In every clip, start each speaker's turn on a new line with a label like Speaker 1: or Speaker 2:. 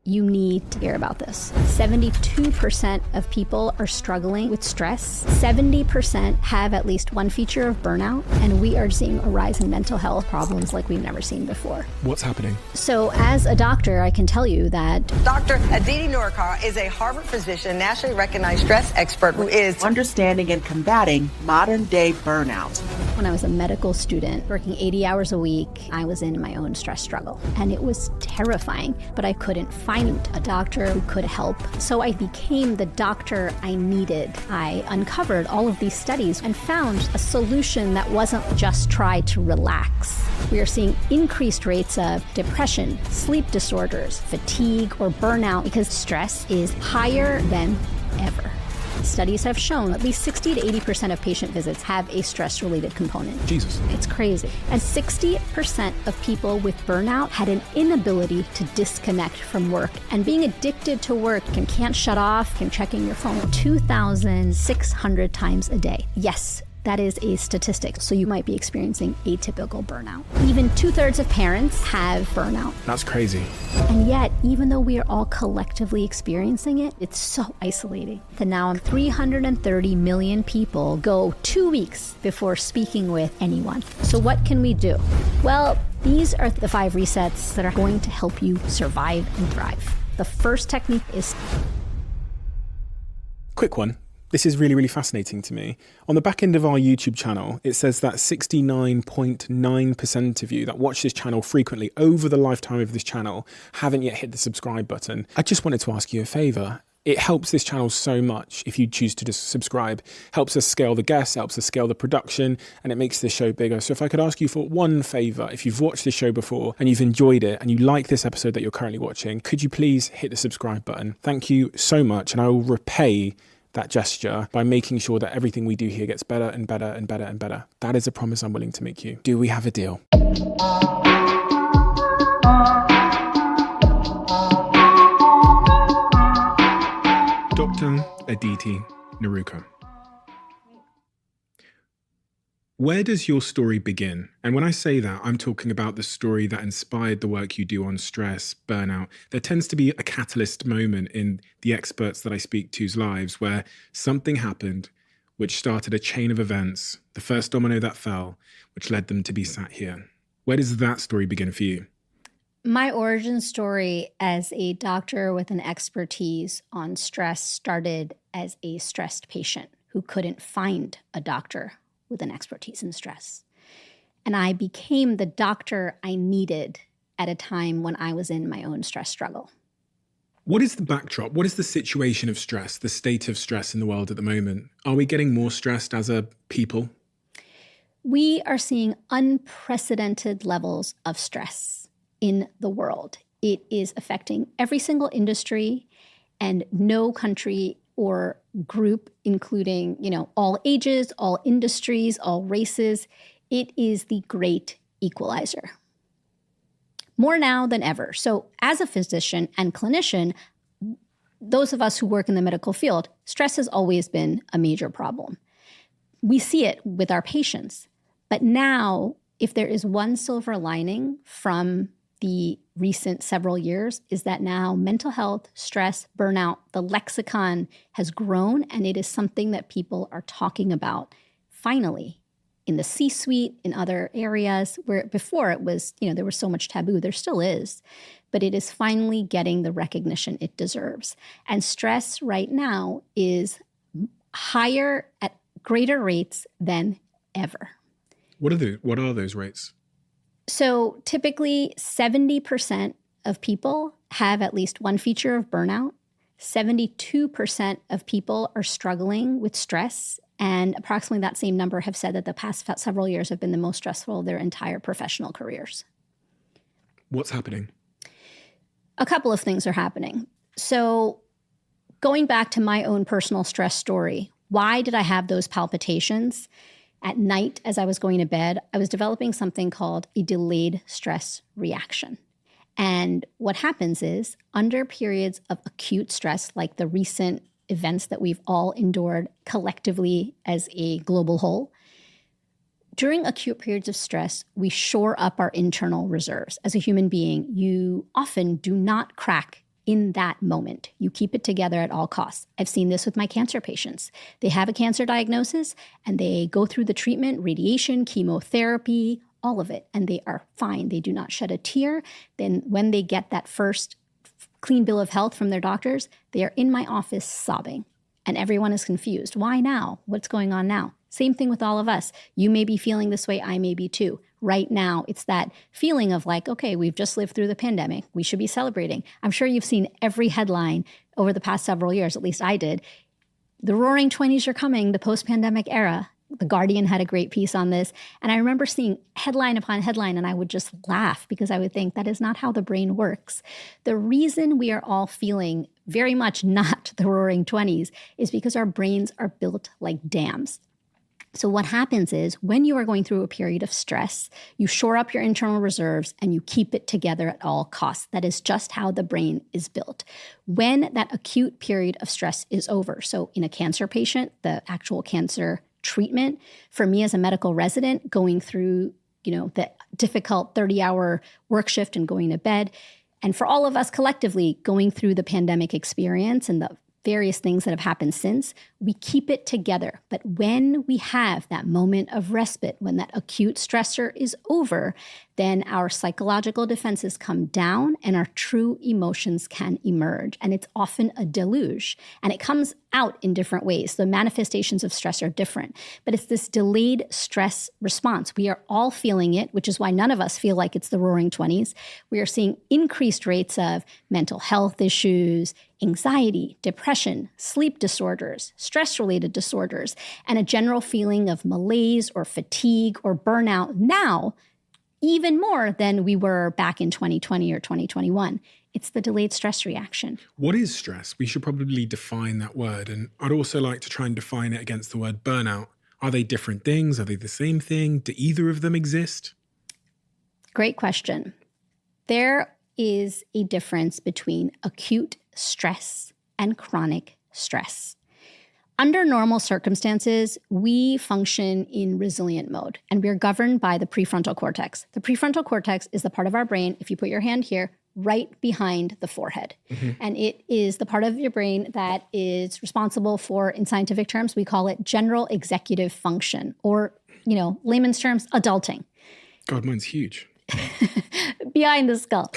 Speaker 1: You need to hear about this. 72% of people are struggling with stress. 70% have at least one feature of burnout. And we are seeing a rise in mental health problems like we've never seen before.
Speaker 2: What's happening?
Speaker 1: So as a doctor, I can tell you that
Speaker 3: Dr. Aditi Nurikar is a Harvard physician, nationally recognized stress expert who is
Speaker 4: understanding and combating modern-day burnout.
Speaker 1: when I was a medical student working 80 hours a week, I was in my own stress struggle. And it was terrifying, but I couldn't find a doctor who could help. So I became the doctor I needed. I uncovered all of these studies and found a solution that wasn't just try to relax. We are seeing increased rates of depression, sleep disorders, fatigue, or burnout because stress is higher than ever. Studies have shown at least 60 to 80% of patient visits have a stress-related component.
Speaker 2: Jesus.
Speaker 1: It's crazy. And 60% of people with burnout had an inability to disconnect from work. And being addicted to work and can't shut off, can checking your phone 2,600 times a day. Yes. That is a statistic. So you might be experiencing atypical burnout. Even 2/3 of parents have burnout.
Speaker 2: That's crazy.
Speaker 1: And yet, even though we are all collectively experiencing it, it's so isolating. That now 330 million people go 2 weeks before speaking with anyone. So what can we do? Well, these are the 5 resets that are going to help you survive and thrive. The first technique is...
Speaker 2: Quick one. This is really, really fascinating to me. On the back end of our YouTube channel, it says that 69.9% of you that watch this channel frequently over the lifetime of this channel haven't yet hit the subscribe button. I just wanted to ask you a favor. It helps this channel so much if you choose to just subscribe. Helps us scale the guests, helps us scale the production, and it makes this show bigger. So if I could ask you for one favor, if you've watched this show before and you've enjoyed it and you like this episode that you're currently watching, could you please hit the subscribe button? Thank you so much, and I will repay that gesture by making sure that everything we do here gets better and better and better and better. That is a promise I'm willing to make you. Do we have a deal? Dr. Aditi Nurikar. Where does your story begin? And when I say that, I'm talking about the story that inspired the work you do on stress, burnout. There tends to be a catalyst moment in the experts that I speak to's lives where something happened which started a chain of events, the first domino that fell, which led them to be sat here. Where does that story begin for you?
Speaker 1: My origin story as a doctor with an expertise on stress started as a stressed patient who couldn't find a doctor with an expertise in stress. And I became the doctor I needed at a time when I was in my own stress struggle.
Speaker 2: What is the backdrop? What is the situation of stress, the state of stress in the world at the moment? Are we getting more stressed as a people?
Speaker 1: We are seeing unprecedented levels of stress in the world. It is affecting every single industry, and no country or group, including, all ages, all industries, all races. It is the great equalizer. More now than ever. So as a physician and clinician, those of us who work in the medical field, stress has always been a major problem. We see it with our patients. But now, if there is one silver lining from the recent several years, is that now mental health, stress, burnout, the lexicon has grown, and it is something that people are talking about finally in the C-suite, in other areas where before it was, there was so much taboo. There still is, but it is finally getting the recognition it deserves. And stress right now is higher at greater rates than ever.
Speaker 2: What are those rates?
Speaker 1: So typically 70% of people have at least one feature of burnout. 72% of people are struggling with stress. And approximately that same number have said that the past several years have been the most stressful of their entire professional careers.
Speaker 2: What's happening?
Speaker 1: A couple of things are happening. So going back to my own personal stress story, why did I have those palpitations? At night, as I was going to bed, I was developing something called a delayed stress reaction. And what happens is, under periods of acute stress, like the recent events that we've all endured collectively as a global whole, during acute periods of stress, we shore up our internal reserves. As a human being, you often do not crack in that moment. You keep it together at all costs. I've seen this with my cancer patients. They have a cancer diagnosis and they go through the treatment, radiation, chemotherapy, all of it, and they are fine. They do not shed a tear. Then when they get that first clean bill of health from their doctors, they are in my office sobbing. And everyone is confused. Why now? What's going on now? Same thing with all of us. You may be feeling this way. I may be too. Right now, it's that feeling of like, okay, we've just lived through the pandemic. We should be celebrating. I'm sure you've seen every headline over the past several years, at least I did. The roaring 20s are coming, the post-pandemic era. The Guardian had a great piece on this. And I remember seeing headline upon headline, and I would just laugh because I would think that is not how the brain works. The reason we are all feeling very much not the roaring 20s is because our brains are built like dams. So what happens is when you are going through a period of stress, you shore up your internal reserves and you keep it together at all costs. That is just how the brain is built. When that acute period of stress is over, so in a cancer patient, the actual cancer treatment, for me as a medical resident going through, the difficult 30-hour work shift and going to bed, and for all of us collectively going through the pandemic experience and the various things that have happened since, we keep it together. But when we have that moment of respite, when that acute stressor is over, then our psychological defenses come down and our true emotions can emerge. And it's often a deluge. And it comes out in different ways. The manifestations of stress are different. But it's this delayed stress response. We are all feeling it, which is why none of us feel like it's the roaring 20s. We are seeing increased rates of mental health issues, anxiety, depression, sleep disorders, stress-related disorders, and a general feeling of malaise or fatigue or burnout now, even more than we were back in 2020 or 2021. It's the delayed stress reaction.
Speaker 2: What is stress? We should probably define that word. And I'd also like to try and define it against the word burnout. Are they different things? Are they the same thing? Do either of them exist?
Speaker 1: Great question. There is a difference between acute stress and chronic stress. Under normal circumstances, we function in resilient mode, and we're governed by the prefrontal cortex. The prefrontal cortex is the part of our brain, if you put your hand here, right behind the forehead. And it is the part of your brain that is responsible for, in scientific terms, we call it general executive function, or, layman's terms, adulting.
Speaker 2: God, mine's huge.
Speaker 1: Behind the skull.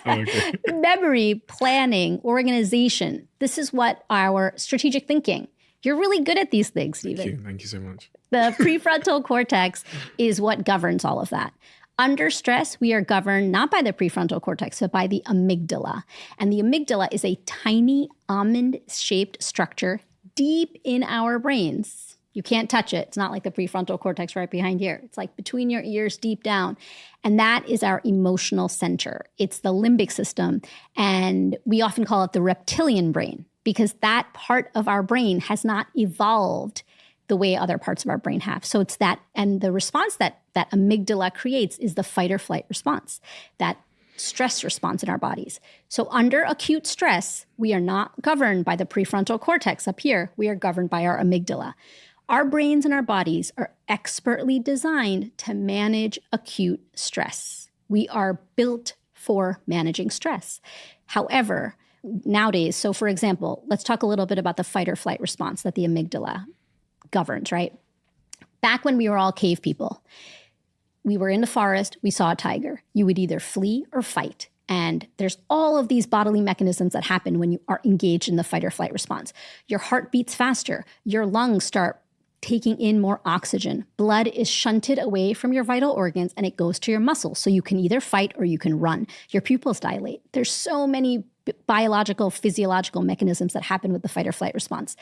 Speaker 2: Okay.
Speaker 1: Memory, planning, organization. This is what our strategic thinking. You're really good at these things, Stephen.
Speaker 2: Thank you so much.
Speaker 1: The prefrontal cortex is what governs all of that. Under stress, we are governed not by the prefrontal cortex, but by the amygdala. And the amygdala is a tiny almond-shaped structure deep in our brains. You can't touch it. It's not like the prefrontal cortex right behind here. It's like between your ears, deep down. And that is our emotional center. It's the limbic system. And we often call it the reptilian brain because that part of our brain has not evolved the way other parts of our brain have. So it's that, and the response that amygdala creates is the fight or flight response, that stress response in our bodies. So under acute stress, we are not governed by the prefrontal cortex up here. We are governed by our amygdala. Our brains and our bodies are expertly designed to manage acute stress. We are built for managing stress. However, nowadays, so for example, let's talk a little bit about the fight or flight response that the amygdala governs, right? Back when we were all cave people, we were in the forest, we saw a tiger. You would either flee or fight. And there's all of these bodily mechanisms that happen when you are engaged in the fight or flight response. Your heart beats faster. Your lungs start taking in more oxygen. Blood is shunted away from your vital organs and it goes to your muscles. So you can either fight or you can run. Your pupils dilate. There's so many biological, physiological mechanisms that happen with the fight or flight response.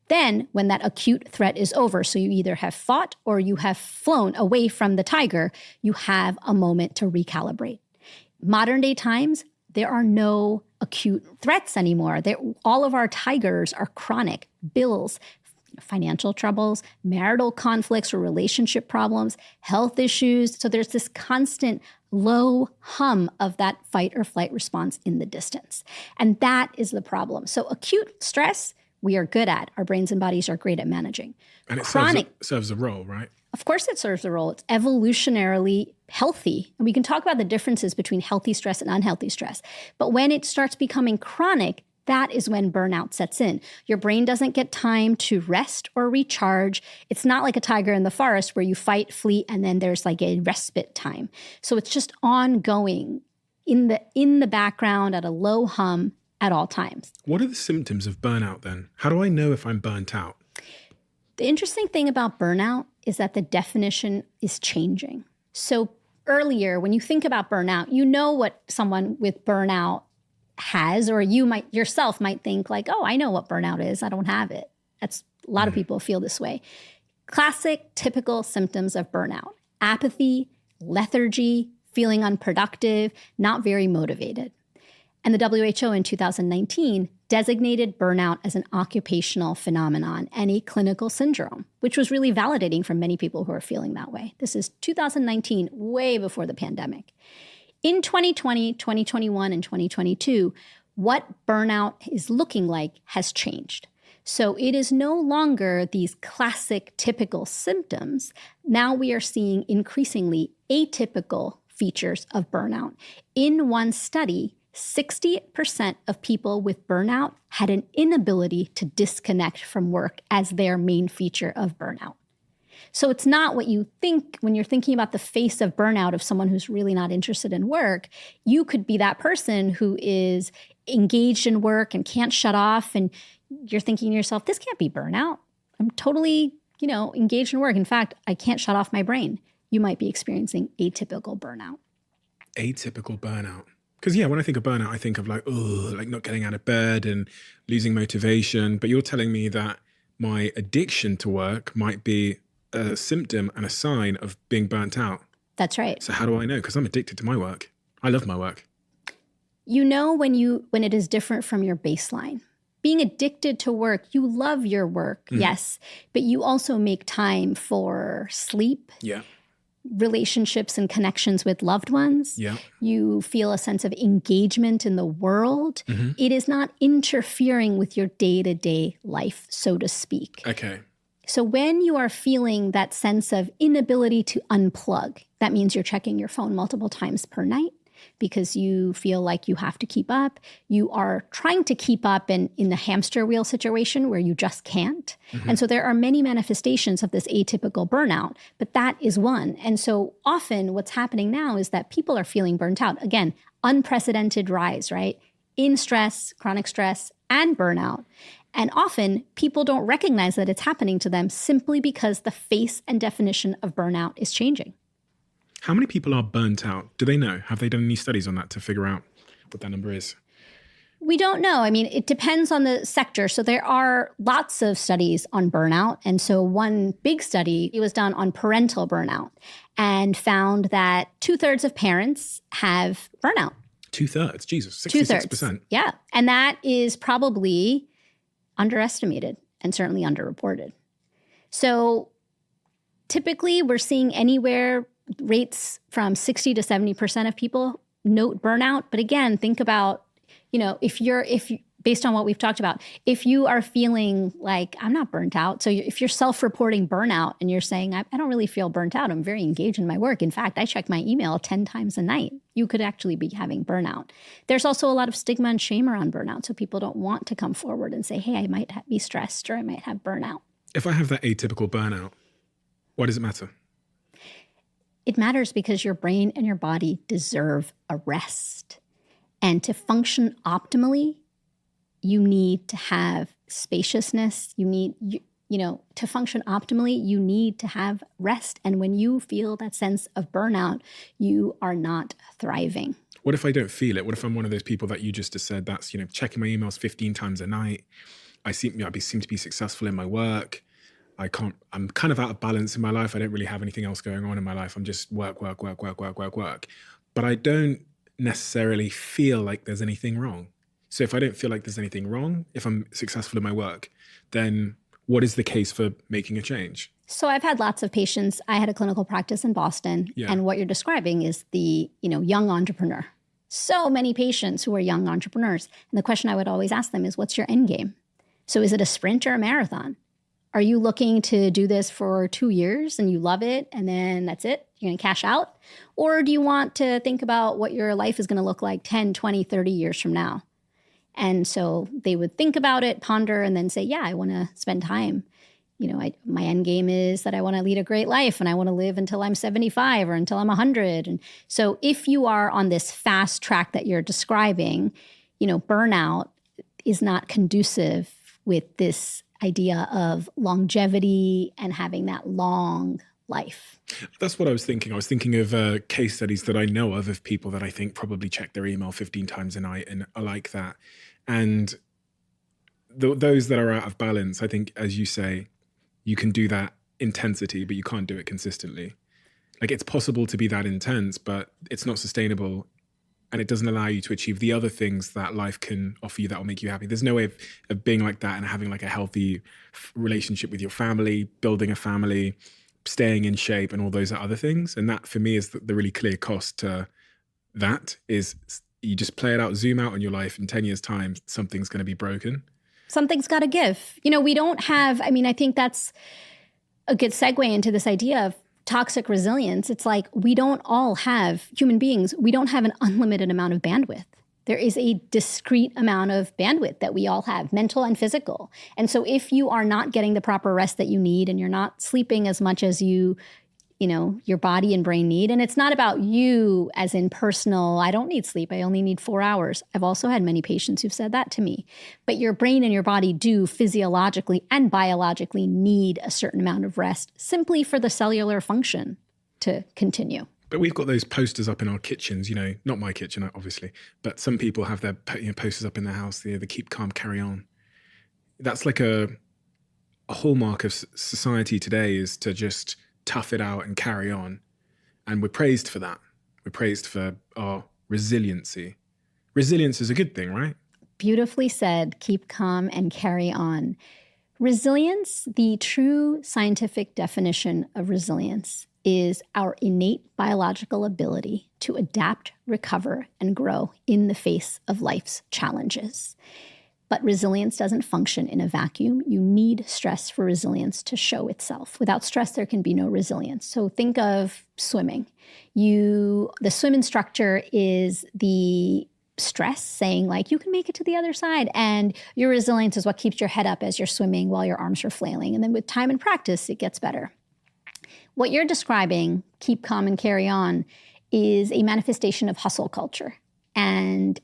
Speaker 1: Then when that acute threat is over, so you either have fought or you have flown away from the tiger, you have a moment to recalibrate. Modern day times, there are no acute threats anymore. All of our tigers are chronic. Bills, financial troubles, marital conflicts or relationship problems, health issues. So there's this constant low hum of that fight or flight response in the distance. And that is the problem. So acute stress, we are good at. Our brains and bodies are great at managing.
Speaker 2: And it
Speaker 1: Chronic
Speaker 2: serves a role, right?
Speaker 1: Of course it serves a role. It's evolutionarily healthy. And we can talk about the differences between healthy stress and unhealthy stress. But when it starts becoming chronic, that is when burnout sets in. Your brain doesn't get time to rest or recharge. It's not like a tiger in the forest where you fight, flee, and then there's like a respite time. So it's just ongoing in the background at a low hum at all times.
Speaker 2: What are the symptoms of burnout then? How do I know if I'm burnt out?
Speaker 1: The interesting thing about burnout is that the definition is changing. So earlier, when you think about burnout, you know what someone with burnout has, or you might yourself might think like, oh, I know what burnout is. I don't have it. That's a lot of people feel this way. Classic, typical symptoms of burnout: apathy, lethargy, feeling unproductive, not very motivated. And the WHO in 2019 designated burnout as an occupational phenomenon and a clinical syndrome, which was really validating for many people who are feeling that way. This is 2019, way before the pandemic. In 2020, 2021, and 2022, what burnout is looking like has changed. So it is no longer these classic, typical symptoms. Now we are seeing increasingly atypical features of burnout. In one study, 60% of people with burnout had an inability to disconnect from work as their main feature of burnout. So it's not what you think when you're thinking about the face of burnout of someone who's really not interested in work. You could be that person who is engaged in work and can't shut off, and you're thinking to yourself, this can't be burnout. I'm totally, engaged in work. In fact, I can't shut off my brain. You might be experiencing atypical burnout.
Speaker 2: Atypical burnout. Because when I think of burnout, I think of like not getting out of bed and losing motivation. But you're telling me that my addiction to work might be a symptom and a sign of being burnt out.
Speaker 1: That's right.
Speaker 2: So how do I know? Because I'm addicted to my work. I love my work.
Speaker 1: You know when it is different from your baseline. Being addicted to work, you love your work, yes, but you also make time for sleep, relationships and connections with loved ones.
Speaker 2: Yeah.
Speaker 1: You feel a sense of engagement in the world. It is not interfering with your day-to-day life, so to speak.
Speaker 2: Okay.
Speaker 1: So when you are feeling that sense of inability to unplug, that means you're checking your phone multiple times per night because you feel like you have to keep up. You are trying to keep up in the hamster wheel situation where you just can't. And so there are many manifestations of this atypical burnout, but that is one. And so often what's happening now is that people are feeling burnt out. Again, unprecedented rise, right? In stress, chronic stress, and burnout. And often people don't recognize that it's happening to them simply because the face and definition of burnout is changing.
Speaker 2: How many people are burnt out? Do they know? Have they done any studies on that to figure out what that number is?
Speaker 1: We don't know. I mean, it depends on the sector. So there are lots of studies on burnout. And so one big study was done on parental burnout and found that 2/3 of parents have burnout.
Speaker 2: 2/3? Jesus, 66%.
Speaker 1: 2/3. Yeah. And that is probably underestimated and certainly underreported. So typically we're seeing anywhere rates from 60 to 70% of people note burnout. But again, think about, if based on what we've talked about, if you are feeling like I'm not burnt out. So if you're self-reporting burnout and you're saying, I don't really feel burnt out, I'm very engaged in my work. In fact, I check my email 10 times a night. You could actually be having burnout. There's also a lot of stigma and shame around burnout. So people don't want to come forward and say, hey, I might be stressed or I might have burnout.
Speaker 2: If I have that atypical burnout, why does it matter?
Speaker 1: It matters because your brain and your body deserve a rest. And to function optimally, you need to have spaciousness. You need, to function optimally, you need to have rest. And when you feel that sense of burnout, you are not thriving.
Speaker 2: What if I don't feel it? What if I'm one of those people that you just said that's, checking my emails 15 times a night? I seem to be successful in my work. I'm kind of out of balance in my life. I don't really have anything else going on in my life. I'm just work. But I don't necessarily feel like there's anything wrong. So if I don't feel like there's anything wrong, if I'm successful in my work, then what is the case for making a change?
Speaker 1: So I've had lots of patients. I had a clinical practice in Boston. Yeah. And what you're describing is the, young entrepreneur. So many patients who are young entrepreneurs. And the question I would always ask them is, what's your end game? So is it a sprint or a marathon? Are you looking to do this for 2 years and you love it and then that's it? You're going to cash out? Or do you want to think about what your life is going to look like 10, 20, 30 years from now? And so they would think about it, ponder, and then say, yeah, I want to spend time. My end game is that I want to lead a great life and I want to live until I'm 75 or until I'm 100. And so if you are on this fast track that you're describing, burnout is not conducive with this idea of longevity and having that long life.
Speaker 2: That's what I was thinking. I was thinking of case studies that I know of people that I think probably check their email 15 times a night and are like that. And those that are out of balance, I think, as you say, you can do that intensity, but you can't do it consistently. Like, it's possible to be that intense, but it's not sustainable. And it doesn't allow you to achieve the other things that life can offer you that will make you happy. There's no way of being like that and having like a healthy relationship with your family, building a family, staying in shape and all those other things. And that for me is the really clear cost to that is you just play it out, zoom out on your life. In 10 years' time, something's going to be broken.
Speaker 1: Something's got to give. We don't have, I think that's a good segue into this idea of toxic resilience. It's like we don't all have, human beings, we don't have an unlimited amount of bandwidth. There is a discrete amount of bandwidth that we all have, mental and physical. And so if you are not getting the proper rest that you need and you're not sleeping as much as your body and brain need, and it's not about you as in personal, I don't need sleep, I only need 4 hours. I've also had many patients who've said that to me. But your brain and your body do physiologically and biologically need a certain amount of rest simply for the cellular function to continue.
Speaker 2: But we've got those posters up in our kitchens, not my kitchen, obviously, but some people have their posters up in their house, the keep calm, carry on. That's like a hallmark of society today, is to just tough it out and carry on. And we're praised for that. We're praised for our resiliency. Resilience is a good thing, right?
Speaker 1: Beautifully said. Keep calm and carry on. Resilience, the true scientific definition of resilience, is our innate biological ability to adapt, recover, and grow in the face of life's challenges. But resilience doesn't function in a vacuum. You need stress for resilience to show itself. Without stress, there can be no resilience. So think of swimming. The swim instructor is the stress saying, like, you can make it to the other side. And your resilience is what keeps your head up as you're swimming while your arms are flailing. And then with time and practice, it gets better. What you're describing, keep calm and carry on, is a manifestation of hustle culture. And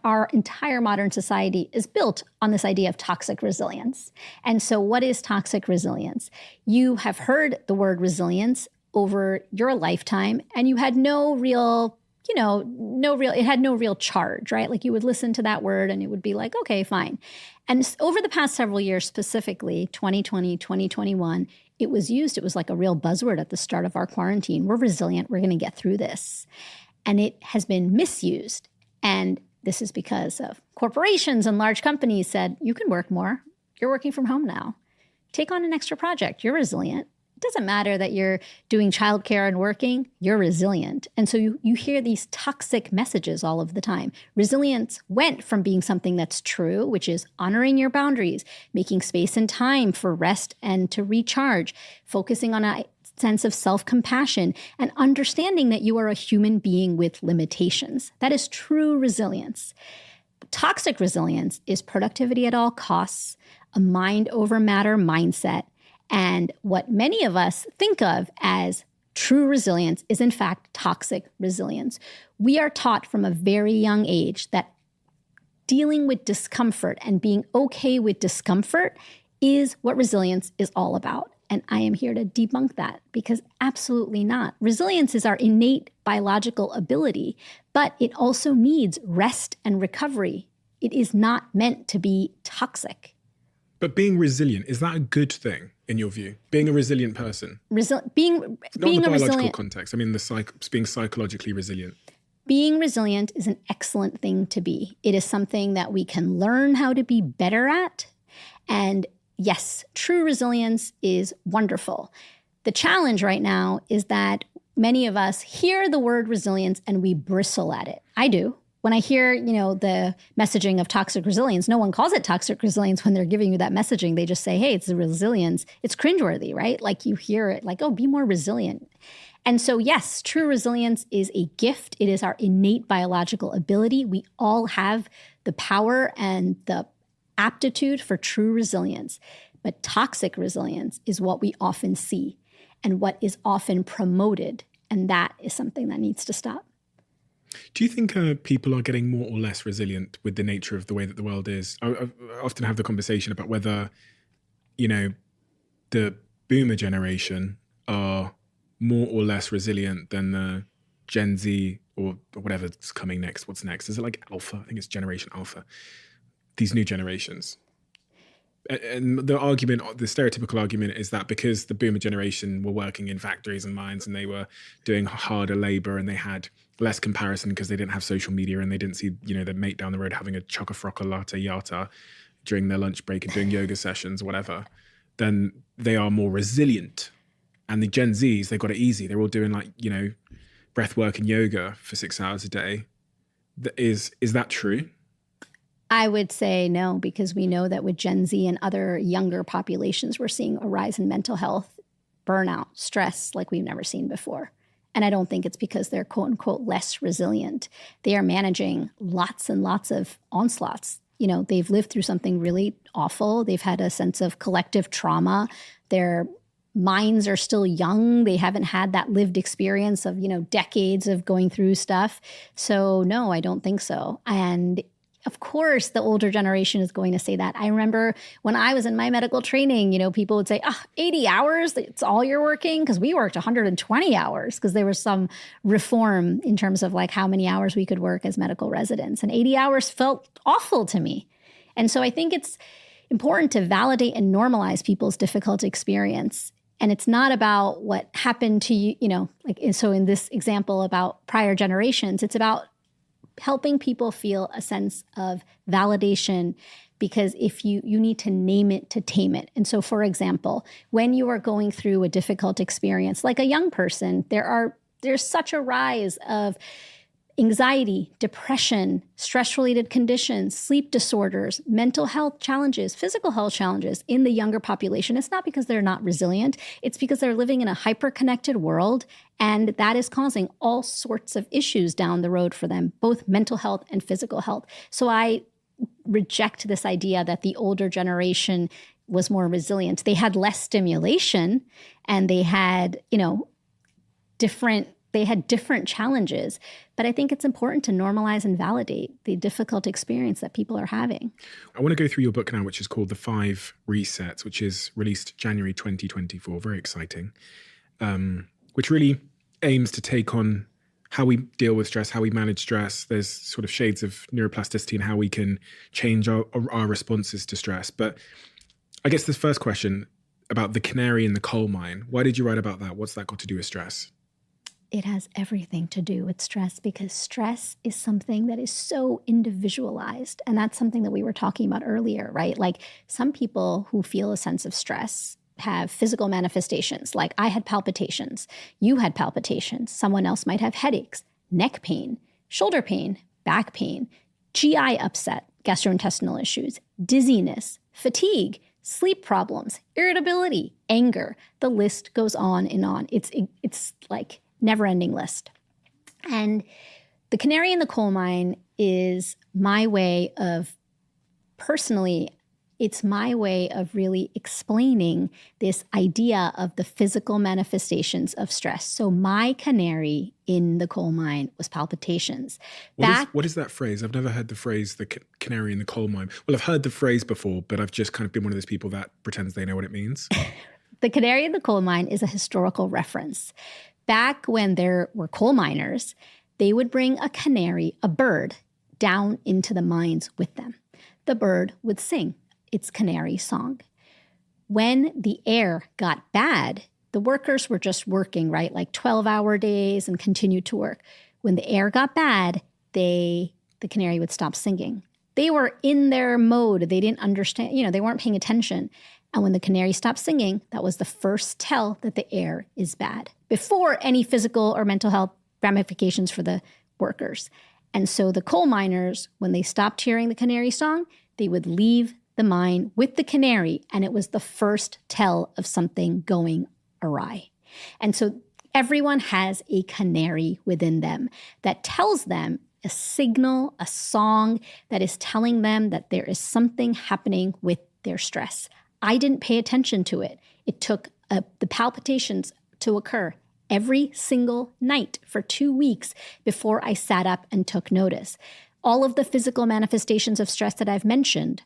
Speaker 1: our entire modern society is built on this idea of toxic resilience. And so what is toxic resilience? You have heard the word resilience over your lifetime, and you had no real charge, right? Like, you would listen to that word and it would be like, okay, fine. And over the past several years, specifically 2020, 2021, it was like a real buzzword at the start of our quarantine. We're resilient. We're going to get through this. And it has been misused. And this is because of corporations and large companies said, you can work more. You're working from home now. Take on an extra project. You're resilient. It doesn't matter that you're doing childcare and working. You're resilient. And so you hear these toxic messages all of the time. Resilience went from being something that's true, which is honoring your boundaries, making space and time for rest and to recharge, focusing on a sense of self-compassion, and understanding that you are a human being with limitations. That is true resilience. Toxic resilience is productivity at all costs, a mind over matter mindset, and what many of us think of as true resilience is in fact toxic resilience. We are taught from a very young age that dealing with discomfort and being okay with discomfort is what resilience is all about. And I am here to debunk that, because absolutely not. Resilience is our innate biological ability, but it also needs rest and recovery. It is not meant to be toxic.
Speaker 2: But being resilient, is that a good thing in your view? Being a resilient person?
Speaker 1: Being
Speaker 2: Not in the
Speaker 1: a
Speaker 2: biological context. I mean, being psychologically resilient.
Speaker 1: Being resilient is an excellent thing to be. It is something that we can learn how to be better at. And yes, true resilience is wonderful. The challenge right now is that many of us hear the word resilience and we bristle at it. I do. when I hear, the messaging of toxic resilience, no one calls it toxic resilience when they're giving you that messaging. They just say, hey, it's the resilience. It's cringeworthy, right? Like you hear it like, oh, be more resilient. And so, yes, true resilience is a gift. It is our innate biological ability. We all have the power and the aptitude for true resilience. But toxic resilience is what we often see and what is often promoted. And that is something that needs to stop.
Speaker 2: Do you think people are getting more or less resilient with the nature of the way that the world is? I often have the conversation about whether, the boomer generation are more or less resilient than the Gen Z or whatever's coming next. What's next? Is it like Alpha? I think it's Generation Alpha. These new generations. And the stereotypical argument is that because the boomer generation were working in factories and mines and they were doing harder labor and they had less comparison because they didn't have social media and they didn't see, their mate down the road having a choco-froco latte yata during their lunch break and doing yoga sessions, whatever, then they are more resilient. And the Gen Zs, they've got it easy. They're all doing breath work and yoga for 6 hours a day. Is that true?
Speaker 1: I would say no, because we know that with Gen Z and other younger populations, we're seeing a rise in mental health, burnout, stress like we've never seen before. And I don't think it's because they're quote unquote less resilient. They are managing lots and lots of onslaughts. They've lived through something really awful. They've had a sense of collective trauma. Their minds are still young. They haven't had that lived experience of, decades of going through stuff. So no, I don't think so. And of course, the older generation is going to say that. I remember when I was in my medical training, people would say, 80 hours, it's all you're working? Because we worked 120 hours because there was some reform in terms of like how many hours we could work as medical residents. And 80 hours felt awful to me. And so I think it's important to validate and normalize people's difficult experience. And it's not about what happened to you, so in this example about prior generations, it's about helping people feel a sense of validation, because if you need to name it to tame it. And so, for example, when you are going through a difficult experience, like a young person, there's such a rise of anxiety, depression, stress-related conditions, sleep disorders, mental health challenges, physical health challenges in the younger population. It's not because they're not resilient. It's because they're living in a hyper-connected world, and that is causing all sorts of issues down the road for them, both mental health and physical health. So I reject this idea that the older generation was more resilient. They had less stimulation, and they had, different challenges. But I think it's important to normalize and validate the difficult experience that people are having.
Speaker 2: I want to go through your book now, which is called The 5 Resets, which is released January 2024. Very exciting. Which really aims to take on how we deal with stress, how we manage stress. There's sort of shades of neuroplasticity and how we can change our responses to stress. But I guess this first question about the canary in the coal mine, why did you write about that? What's that got to do with stress?
Speaker 1: It has everything to do with stress, because stress is something that is so individualized. And that's something that we were talking about earlier, right? Like some people who feel a sense of stress have physical manifestations. Like I had palpitations, you had palpitations, someone else might have headaches, neck pain, shoulder pain, back pain, GI upset, gastrointestinal issues, dizziness, fatigue, sleep problems, irritability, anger. The list goes on and on. It's like never-ending list. And the canary in the coal mine is my way of, personally, it's my way of really explaining this idea of the physical manifestations of stress. So my canary in the coal mine was palpitations.
Speaker 2: What is that phrase? I've never heard the phrase, the canary in the coal mine. Well, I've heard the phrase before, but I've just kind of been one of those people that pretends they know what it means.
Speaker 1: The canary in the coal mine is a historical reference. Back when there were coal miners, they would bring a canary, a bird, down into the mines with them. The bird would sing its canary song. When the air got bad, the workers were just working, right? Like 12-hour days and continued to work. When the air got bad, the canary would stop singing. They were in their mode. They didn't understand, they weren't paying attention. And when the canary stopped singing, that was the first tell that the air is bad, before any physical or mental health ramifications for the workers. And so the coal miners, when they stopped hearing the canary song, they would leave the mine with the canary, and it was the first tell of something going awry. And so everyone has a canary within them that tells them a signal, a song that is telling them that there is something happening with their stress. I didn't pay attention to it. It took the palpitations to occur every single night for 2 weeks before I sat up and took notice. All of the physical manifestations of stress that I've mentioned,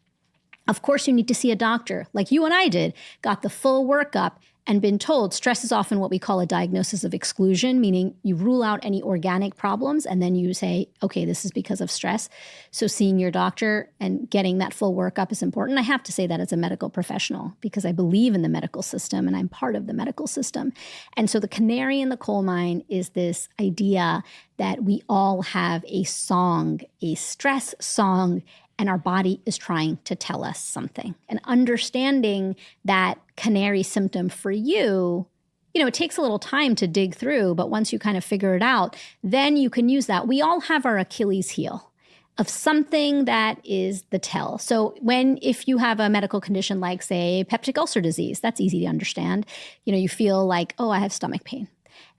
Speaker 1: of course, you need to see a doctor like you and I did, got the full workup and been told stress is often what we call a diagnosis of exclusion, meaning you rule out any organic problems and then you say, okay, this is because of stress. So seeing your doctor and getting that full workup is important. I have to say that as a medical professional because I believe in the medical system and I'm part of the medical system. And so the canary in the coal mine is this idea that we all have a song, a stress song, and our body is trying to tell us something. And understanding that canary symptom for you, it takes a little time to dig through, but once you kind of figure it out, then you can use that. We all have our Achilles heel of something that is the tell. So if you have a medical condition like, say, peptic ulcer disease, that's easy to understand. You feel like, oh, I have stomach pain.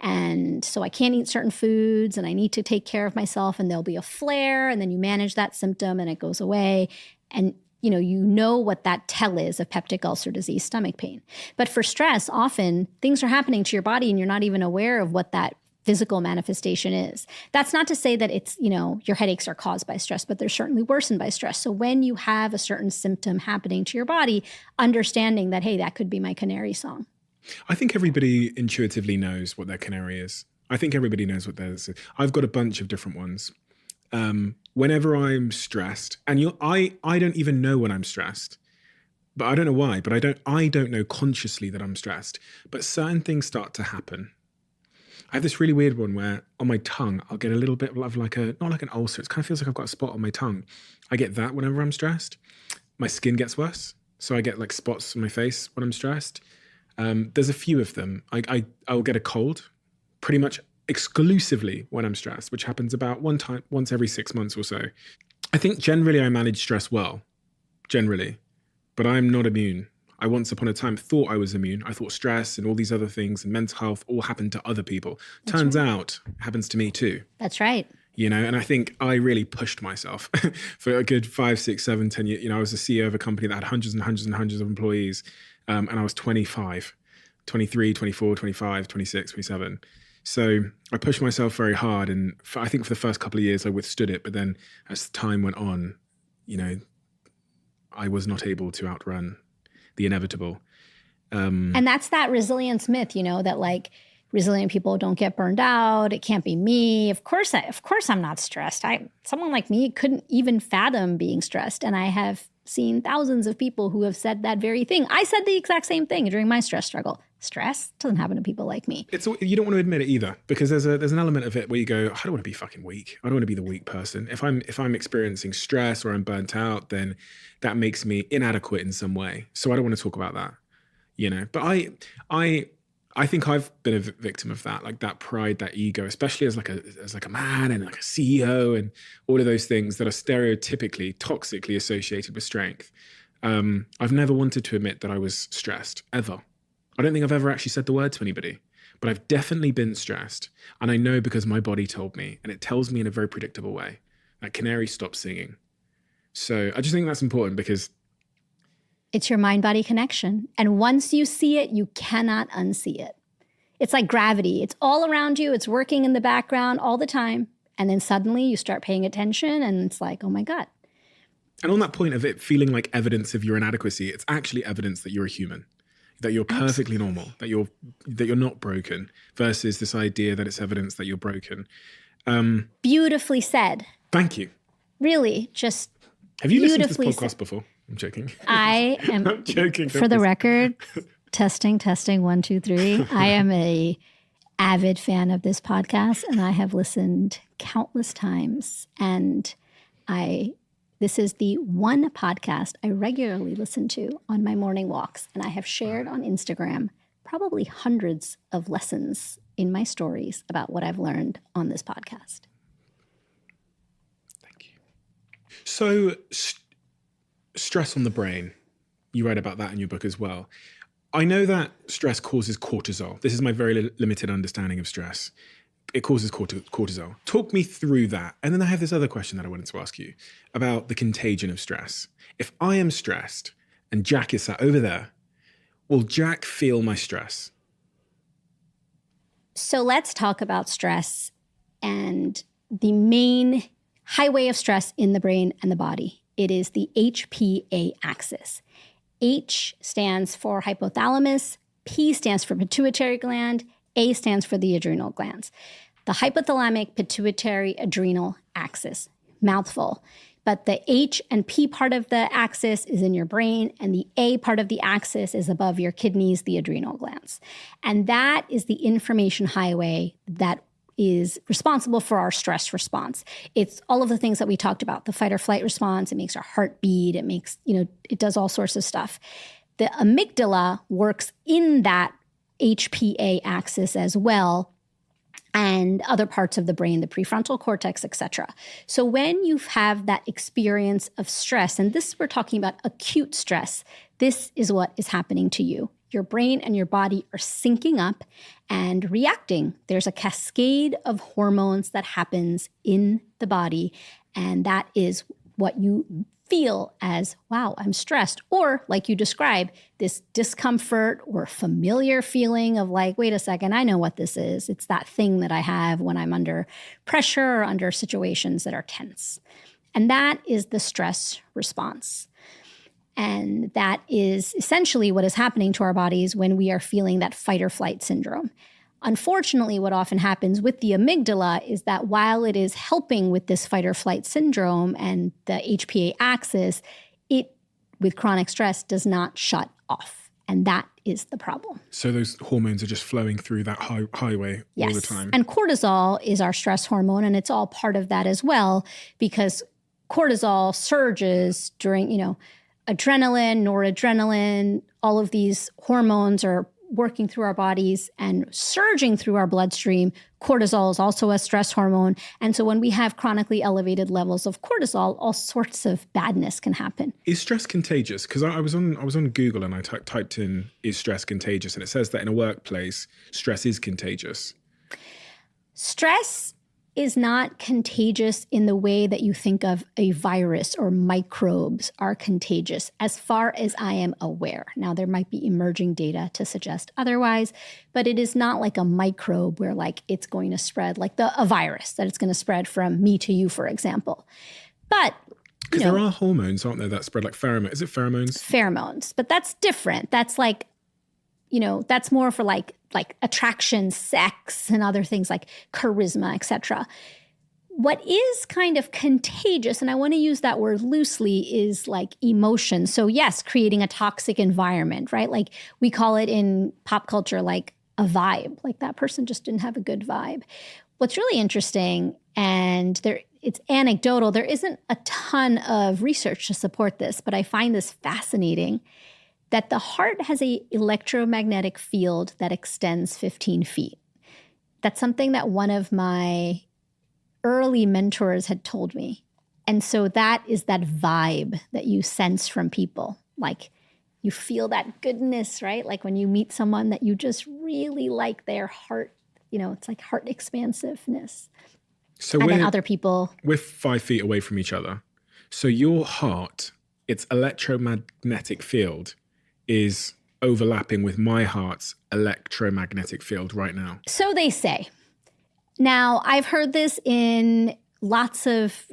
Speaker 1: And so I can't eat certain foods and I need to take care of myself and there'll be a flare and then you manage that symptom and it goes away. And you know what that tell is of peptic ulcer disease, stomach pain. But for stress, often things are happening to your body and you're not even aware of what that physical manifestation is. That's not to say that it's, your headaches are caused by stress, but they're certainly worsened by stress. So when you have a certain symptom happening to your body, understanding that, hey, that could be my canary song.
Speaker 2: I think everybody intuitively knows what their canary is. I think everybody knows what theirs is. I've got a bunch of different ones. Whenever I'm stressed, and I don't even know when I'm stressed, but I don't know why, but I don't know consciously that I'm stressed, but certain things start to happen. I have this really weird one where on my tongue, I'll get a little bit of not like an ulcer. It kind of feels like I've got a spot on my tongue. I get that whenever I'm stressed. My skin gets worse. So I get like spots on my face when I'm stressed. There's a few of them. I'll get a cold pretty much exclusively when I'm stressed, which happens about once every 6 months or so. I think generally I manage stress well, but I'm not immune. I once upon a time thought I was immune. I thought stress and all these other things and mental health all happened to other people. Turns out it happens to me too.
Speaker 1: That's right.
Speaker 2: And I think I really pushed myself for a good 5, 6, 7, 10 years. I was the CEO of a company that had hundreds and hundreds and hundreds of employees. And I was 25, 23, 24, 25, 26, 27. So I pushed myself very hard. And I think for the first couple of years, I withstood it. But then as time went on, I was not able to outrun the inevitable.
Speaker 1: And that's that resilience myth, that resilient people don't get burned out. It can't be me. Of course I'm not stressed. Someone like me couldn't even fathom being stressed. And I have seen thousands of people who have said that very thing. I said the exact same thing during my stress struggle. Stress doesn't happen to people like me.
Speaker 2: You don't want to admit it either, because there's an element of it where you go, I don't want to be fucking weak. I don't want to be the weak person. If I'm experiencing stress or I'm burnt out, then that makes me inadequate in some way. So I don't want to talk about that, But I think I've been a victim of that, like that pride, that ego, especially as a man and like a CEO and all of those things that are stereotypically, toxically associated with strength. I've never wanted to admit that I was stressed, ever. I don't think I've ever actually said the word to anybody, but I've definitely been stressed. And I know because my body told me, and it tells me in a very predictable way. That canary stopped singing. So I just think that's important because
Speaker 1: it's your mind-body connection. And once you see it, you cannot unsee it. It's like gravity. It's all around you. It's working in the background all the time. And then suddenly you start paying attention and it's like, oh my God.
Speaker 2: And on that point of it feeling like evidence of your inadequacy, it's actually evidence that you're a human, that you're perfectly normal, that you're not broken, versus this idea that it's evidence that you're broken.
Speaker 1: Beautifully said.
Speaker 2: Thank you.
Speaker 1: Really, just
Speaker 2: Have you listened to this podcast before? I'm joking.
Speaker 1: I am
Speaker 2: I'm joking.
Speaker 1: For the record, testing, 1, 2, 3. I am a avid fan of this podcast and I have listened countless times. And this is the one podcast I regularly listen to on my morning walks. And I have shared on Instagram probably hundreds of lessons in my stories about what I've learned on this podcast.
Speaker 2: So, stress on the brain. You write about that in your book as well. I know that stress causes cortisol. This is my very limited understanding of stress. It causes cortisol. Talk me through that. And then I have this other question that I wanted to ask you about the contagion of stress. If I am stressed and Jack is sat over there, will Jack feel my stress?
Speaker 1: So let's talk about stress and the main highway of stress in the brain and the body. It is the HPA axis. H stands for hypothalamus, P stands for pituitary gland, A stands for the adrenal glands. The hypothalamic pituitary adrenal axis, mouthful. But the H and P part of the axis is in your brain, and the A part of the axis is above your kidneys, the adrenal glands. And that is the information highway that is responsible for our stress response. It's all of the things that we talked about, the fight or flight response. It makes our heart beat. It makes, it does all sorts of stuff. The amygdala works in that HPA axis as well, and other parts of the brain, the prefrontal cortex, etc. So when you have that experience of stress, and this we're talking about acute stress, this is what is happening to you. Your brain and your body are syncing up and reacting. There's a cascade of hormones that happens in the body, and that is what you feel as, wow, I'm stressed. Or like you describe, this discomfort or familiar feeling of like, wait a second, I know what this is. It's that thing that I have when I'm under pressure or under situations that are tense. And that is the stress response. And that is essentially what is happening to our bodies when we are feeling that fight or flight syndrome. Unfortunately, what often happens with the amygdala is that while it is helping with this fight or flight syndrome and the HPA axis, it, with chronic stress, does not shut off. And that is the problem.
Speaker 2: So those hormones are just flowing through that highway all the time.
Speaker 1: And cortisol is our stress hormone, and it's all part of that as well, because cortisol surges during, adrenaline, noradrenaline, all of these hormones are working through our bodies and surging through our bloodstream. Cortisol is also a stress hormone. And so when we have chronically elevated levels of cortisol, all sorts of badness can happen.
Speaker 2: Is stress contagious? Because I was on Google and I typed in, is stress contagious? And it says that in a workplace, stress is contagious.
Speaker 1: Stress is not contagious in the way that you think of a virus or microbes are contagious, as far as I am aware. Now, there might be emerging data to suggest otherwise, but it is not like a microbe where like it's going to spread like a virus, that it's going to spread from me to you, for example. But
Speaker 2: because there are hormones, aren't there, that spread like pheromones? Is it pheromones?
Speaker 1: Pheromones, but that's different. That's like, that's more for like attraction, sex, and other things like charisma, etc. What is kind of contagious, and I want to use that word loosely, is like emotion. So yes, creating a toxic environment, right? Like we call it in pop culture like a vibe, like that person just didn't have a good vibe. What's really interesting, and it's anecdotal, there isn't a ton of research to support this, but I find this fascinating, that the heart has an electromagnetic field that extends 15 feet. That's something that one of my early mentors had told me. And so that is that vibe that you sense from people. Like you feel that goodness, right? Like when you meet someone that you just really like their heart, it's like heart expansiveness.
Speaker 2: So
Speaker 1: and then other people.
Speaker 2: We're 5 feet away from each other. So your heart, its electromagnetic field is overlapping with my heart's electromagnetic field right now.
Speaker 1: So they say. Now, I've heard this in lots of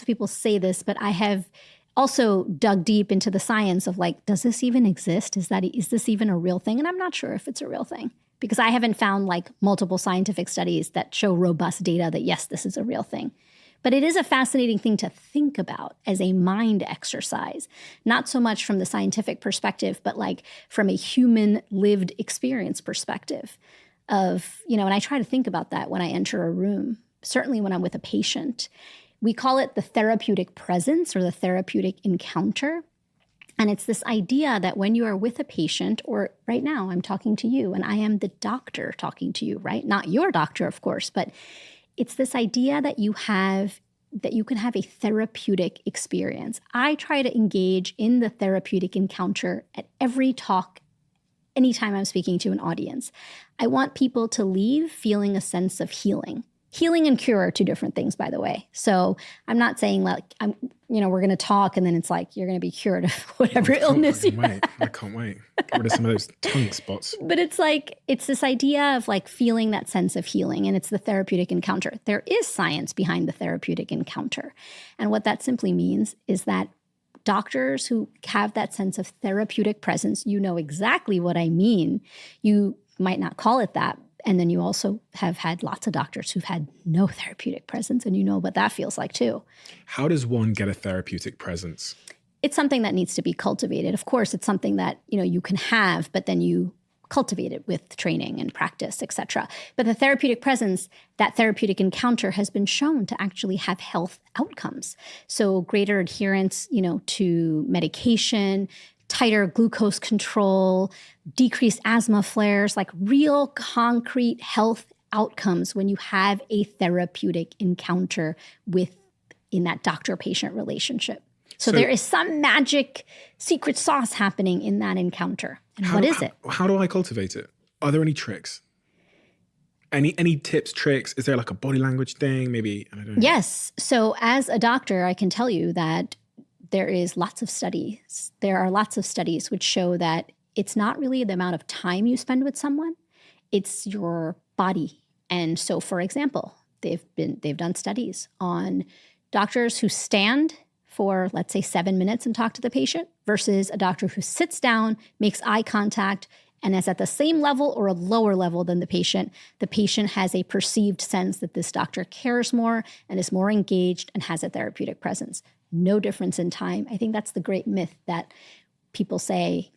Speaker 1: people say this, but I have also dug deep into the science of like, does this even exist? Is this even a real thing? And I'm not sure if it's a real thing because I haven't found like multiple scientific studies that show robust data that yes, this is a real thing. But it is a fascinating thing to think about as a mind exercise, not so much from the scientific perspective, but like from a human lived experience perspective of, and I try to think about that when I enter a room, certainly when I'm with a patient. We call it the therapeutic presence or the therapeutic encounter. And it's this idea that when you are with a patient, or right now I'm talking to you and I am the doctor talking to you, right? Not your doctor, of course, but it's this idea that you have that you can have a therapeutic experience. I try to engage in the therapeutic encounter at every talk, anytime I'm speaking to an audience. I want people to leave feeling a sense of healing. Healing and cure are two different things, by the way. So I'm not saying like, we're going to talk and then it's like you're going to be cured of whatever illness you have.
Speaker 2: I can't wait. Get rid of some of those tongue spots.
Speaker 1: But it's like, it's this idea of like feeling that sense of healing, and it's the therapeutic encounter. There is science behind the therapeutic encounter. And what that simply means is that doctors who have that sense of therapeutic presence, you know exactly what I mean. You might not call it that. And then you also have had lots of doctors who've had no therapeutic presence, and you know what that feels like too.
Speaker 2: How does one get a therapeutic presence?
Speaker 1: It's something that needs to be cultivated. Of course, it's something that, you can have, but then you cultivate it with training and practice, et cetera. But the therapeutic presence, that therapeutic encounter has been shown to actually have health outcomes. So greater adherence, to medication, tighter glucose control, decreased asthma flares, like real concrete health outcomes when you have a therapeutic encounter in that doctor-patient relationship. So there is some magic secret sauce happening in that encounter. And what is it?
Speaker 2: How do I cultivate it? Are there any tricks? Any tips, tricks? Is there like a body language thing? Maybe, I don't know.
Speaker 1: Yes. So as a doctor, I can tell you that there is lots of studies. There are lots of studies which show that it's not really the amount of time you spend with someone, it's your body. And so, for example, they've done studies on doctors who stand for, let's say, 7 minutes and talk to the patient versus a doctor who sits down, makes eye contact, and is at the same level or a lower level than the patient. The patient has a perceived sense that this doctor cares more and is more engaged and has a therapeutic presence. No difference in time. I think that's the great myth that people say,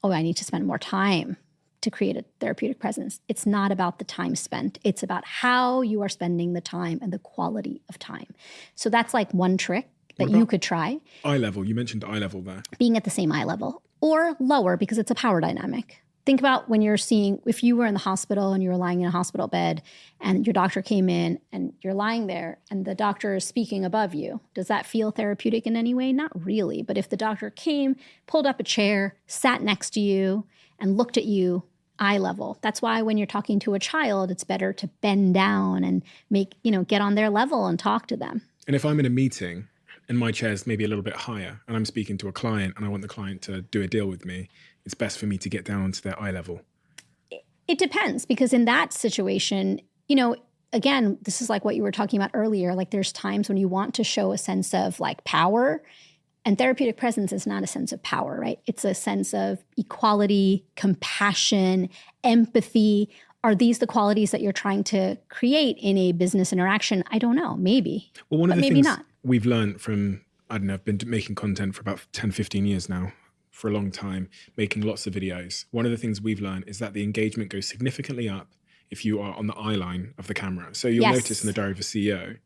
Speaker 1: I need to spend more time to create a therapeutic presence. It's not about the time spent. It's about how you are spending the time and the quality of time. So that's like one trick that you could try.
Speaker 2: Eye level. You mentioned eye level there.
Speaker 1: Being at the same eye level or lower, because it's a power dynamic. Think about when you're seeing, if you were in the hospital and you were lying in a hospital bed and your doctor came in and you're lying there and the doctor is speaking above you. Does that feel therapeutic in any way? Not really. But if the doctor came, pulled up a chair, sat next to you and looked at you eye level, that's why when you're talking to a child, it's better to bend down and get on their level and talk to them.
Speaker 2: And if I'm in a meeting and my chair's maybe a little bit higher and I'm speaking to a client and I want the client to do a deal with me, it's best for me to get down onto their eye level.
Speaker 1: It depends, because in that situation, again, this is like what you were talking about earlier. Like there's times when you want to show a sense of like power, and therapeutic presence is not a sense of power, right? It's a sense of equality, compassion, empathy. Are these the qualities that you're trying to create in a business interaction? I don't know, maybe.
Speaker 2: Well, one of the
Speaker 1: maybe
Speaker 2: things
Speaker 1: not.
Speaker 2: We've learned from, I've been making content for about 10, 15 years now, for a long time, making lots of videos. One of the things we've learned is that the engagement goes significantly up if you are on the eye line of the camera. So you'll notice in the Diary of a CEO,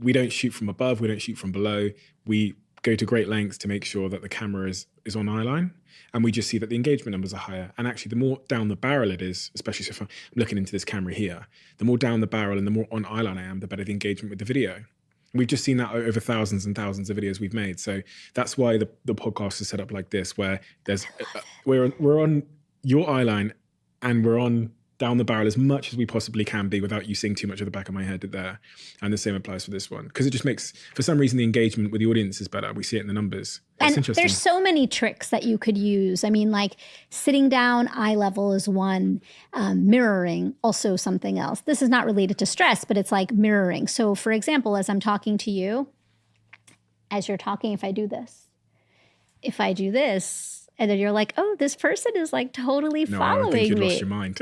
Speaker 2: we don't shoot from above, we don't shoot from below. We go to great lengths to make sure that the camera is on eye line. And we just see that the engagement numbers are higher. And actually, the more down the barrel it is, especially if I'm looking into this camera here, the more down the barrel and the more on eye line I am, the better the engagement with the video. We've just seen that over thousands and thousands of videos we've made. So that's why the podcast is set up like this, where we're on your eye line and we're on down the barrel as much as we possibly can be without you seeing too much of the back of my head there. And the same applies for this one. Because it just makes, for some reason, the engagement with the audience is better. We see it in the numbers. It's interesting.
Speaker 1: There's so many tricks that you could use. I mean, like sitting down, eye level is one. Mirroring, also something else. This is not related to stress, but it's like mirroring. So for example, as I'm talking to you, as you're talking, if I do this, and then you're like, oh, this person is like totally following me.
Speaker 2: I don't think you lost your mind.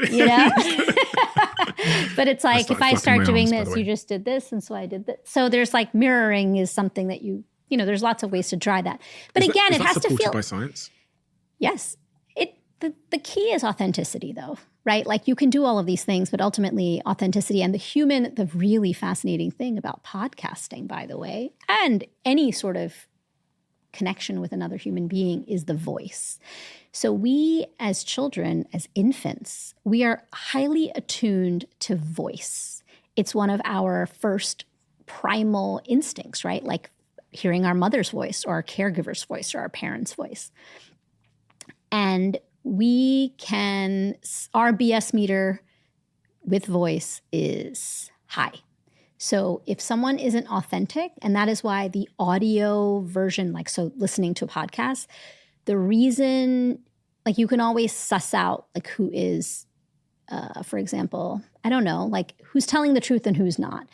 Speaker 1: But it's like, if I start doing this, you just did this, and so I did that. So there's like mirroring is something that there's lots of ways to try that. But it has to feel
Speaker 2: supported by science.
Speaker 1: Yes. The key is authenticity, though, right? Like you can do all of these things, but ultimately authenticity and the really fascinating thing about podcasting, by the way, and any sort of connection with another human being is the voice. So we as children, as infants, we are highly attuned to voice. It's one of our first primal instincts, right? Like hearing our mother's voice or our caregiver's voice or our parents' voice. And our BS meter with voice is high. So if someone isn't authentic, and that is why the audio version, like, so listening to a podcast, the reason, like, you can always suss out, like, who is, for example, I don't know, like, who's telling the truth and who's not.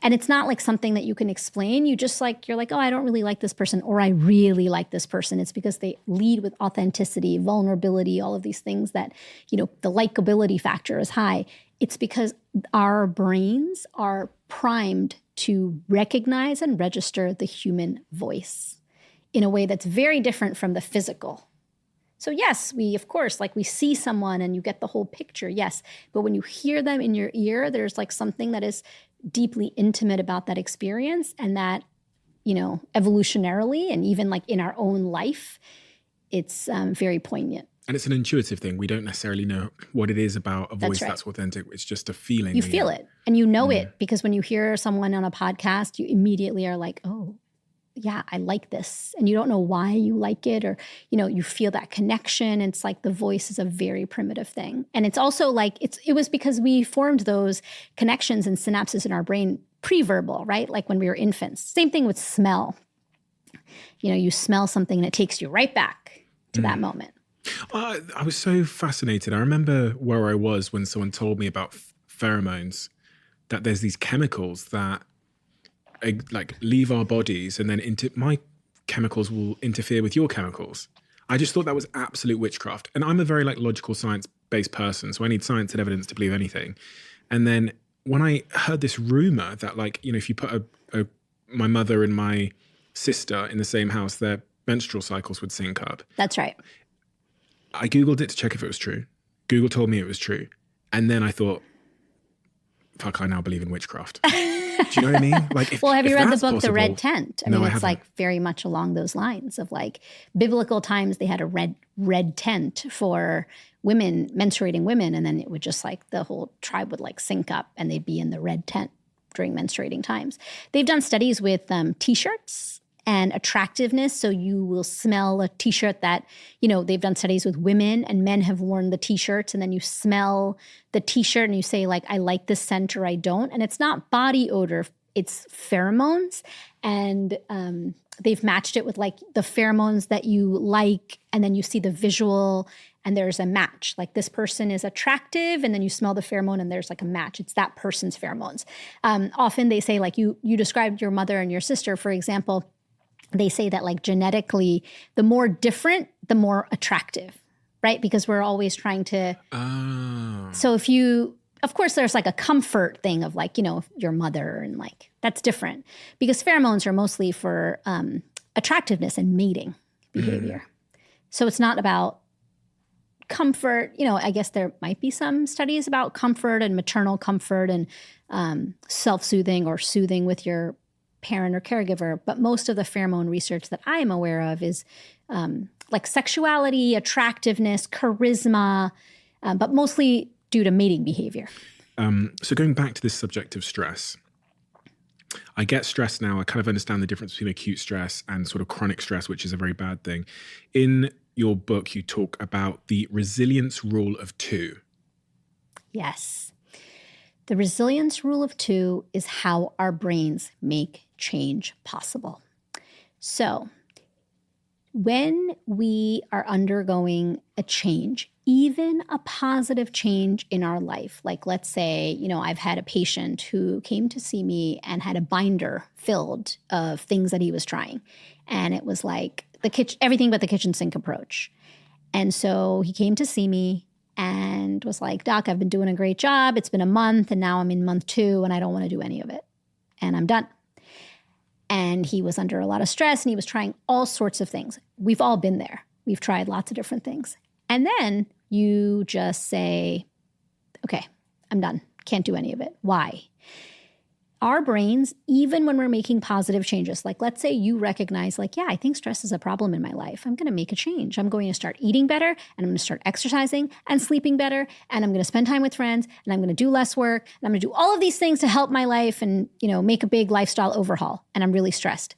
Speaker 1: And it's not like something that you can explain. You're like, oh, I don't really like this person, or I really like this person. It's because they lead with authenticity, vulnerability, all of these things that, the likability factor is high. It's because our brains are primed to recognize and register the human voice in a way that's very different from the physical. So yes, we see someone and you get the whole picture, yes. But when you hear them in your ear, there's like something that is deeply intimate about that experience, and that, evolutionarily and even like in our own life, it's very poignant.
Speaker 2: And it's an intuitive thing. We don't necessarily know what it is about a voice that's authentic. It's just a feeling.
Speaker 1: You feel it, and it, because when you hear someone on a podcast, you immediately are like, oh, yeah, I like this. And you don't know why you like it, or, you feel that connection. It's like the voice is a very primitive thing. And it's also like, it was because we formed those connections and synapses in our brain pre-verbal, right? Like when we were infants. Same thing with smell. You smell something and it takes you right back to that moment.
Speaker 2: I was so fascinated. I remember where I was when someone told me about pheromones, that there's these chemicals that like leave our bodies, and then my chemicals will interfere with your chemicals. I just thought that was absolute witchcraft. And I'm a very like logical science-based person, so I need science and evidence to believe anything. And then when I heard this rumor that, like, if you put my mother and my sister in the same house, their menstrual cycles would sync up.
Speaker 1: That's right.
Speaker 2: I Googled it to check if it was true. Google told me it was true. And then I thought, fuck, I now believe in witchcraft. Do you know what I mean? Like,
Speaker 1: have you read the book,
Speaker 2: possible,
Speaker 1: The Red Tent? I mean, it's like very much along those lines of like biblical times. They had a red tent for women, menstruating women. And then it would just like the whole tribe would like sync up and they'd be in the red tent during menstruating times. They've done studies with T-shirts and attractiveness. So you will smell a T-shirt that, they've done studies with women, and men have worn the T-shirts, and then you smell the T-shirt and you say like, I like this scent or I don't. And it's not body odor, it's pheromones. And they've matched it with like the pheromones that you like, and then you see the visual and there's a match. Like this person is attractive, and then you smell the pheromone and there's like a match. It's that person's pheromones. Often they say like you described your mother and your sister, for example. They say that like genetically, the more different, the more attractive, right? Because we're always trying to. Oh. So of course, there's like a comfort thing of like, your mother, and like that's different because pheromones are mostly for attractiveness and mating behavior. So it's not about comfort. I guess there might be some studies about comfort and maternal comfort and self-soothing or soothing with your parent or caregiver, but most of the pheromone research that I am aware of is like sexuality, attractiveness, charisma, but mostly due to mating behavior.
Speaker 2: So going back to this subject of stress, I get stress now. I kind of understand the difference between acute stress and sort of chronic stress, which is a very bad thing. In your book, you talk about the resilience rule of 2.
Speaker 1: Yes. The resilience rule of 2 is how our brains make change possible. So when we are undergoing a change, even a positive change in our life, like let's say, I've had a patient who came to see me and had a binder filled of things that he was trying. And it was like everything but the kitchen sink approach. And so he came to see me and was like, Doc, I've been doing a great job. It's been a month and now I'm in month 2 and I don't want to do any of it. And I'm done. And he was under a lot of stress and he was trying all sorts of things. We've all been there. We've tried lots of different things. And then you just say, okay, I'm done. Can't do any of it. Why? Our brains, even when we're making positive changes, like let's say you recognize like, yeah, I think stress is a problem in my life. I'm going to make a change. I'm going to start eating better and I'm going to start exercising and sleeping better. And I'm going to spend time with friends and I'm going to do less work. And I'm going to do all of these things to help my life and, make a big lifestyle overhaul. And I'm really stressed.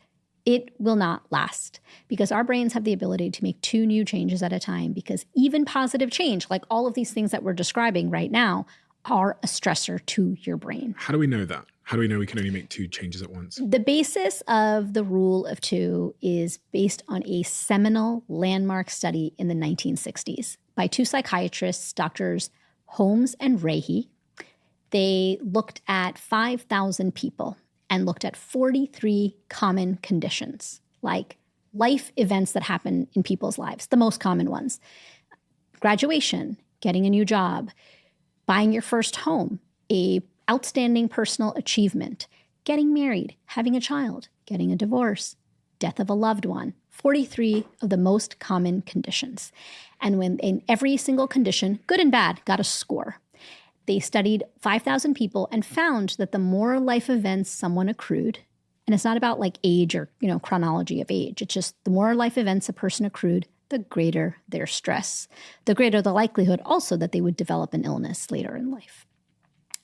Speaker 1: It will not last because our brains have the ability to make 2 new changes at a time, because even positive change, like all of these things that we're describing right now, are a stressor to your brain.
Speaker 2: How do we know that? How do we know we can only make 2 changes at once?
Speaker 1: The basis of the rule of 2 is based on a seminal landmark study in the 1960s by 2 psychiatrists, Drs. Holmes and Rahe. They looked at 5,000 people and looked at 43 common conditions, like life events that happen in people's lives, the most common ones: graduation, getting a new job, buying your first home, a outstanding personal achievement, getting married, having a child, getting a divorce, death of a loved one, 43 of the most common conditions. And when in every single condition, good and bad, got a score. They studied 5,000 people and found that the more life events someone accrued, and it's not about like age or, chronology of age, it's just the more life events a person accrued, the greater their stress, the greater the likelihood also that they would develop an illness later in life.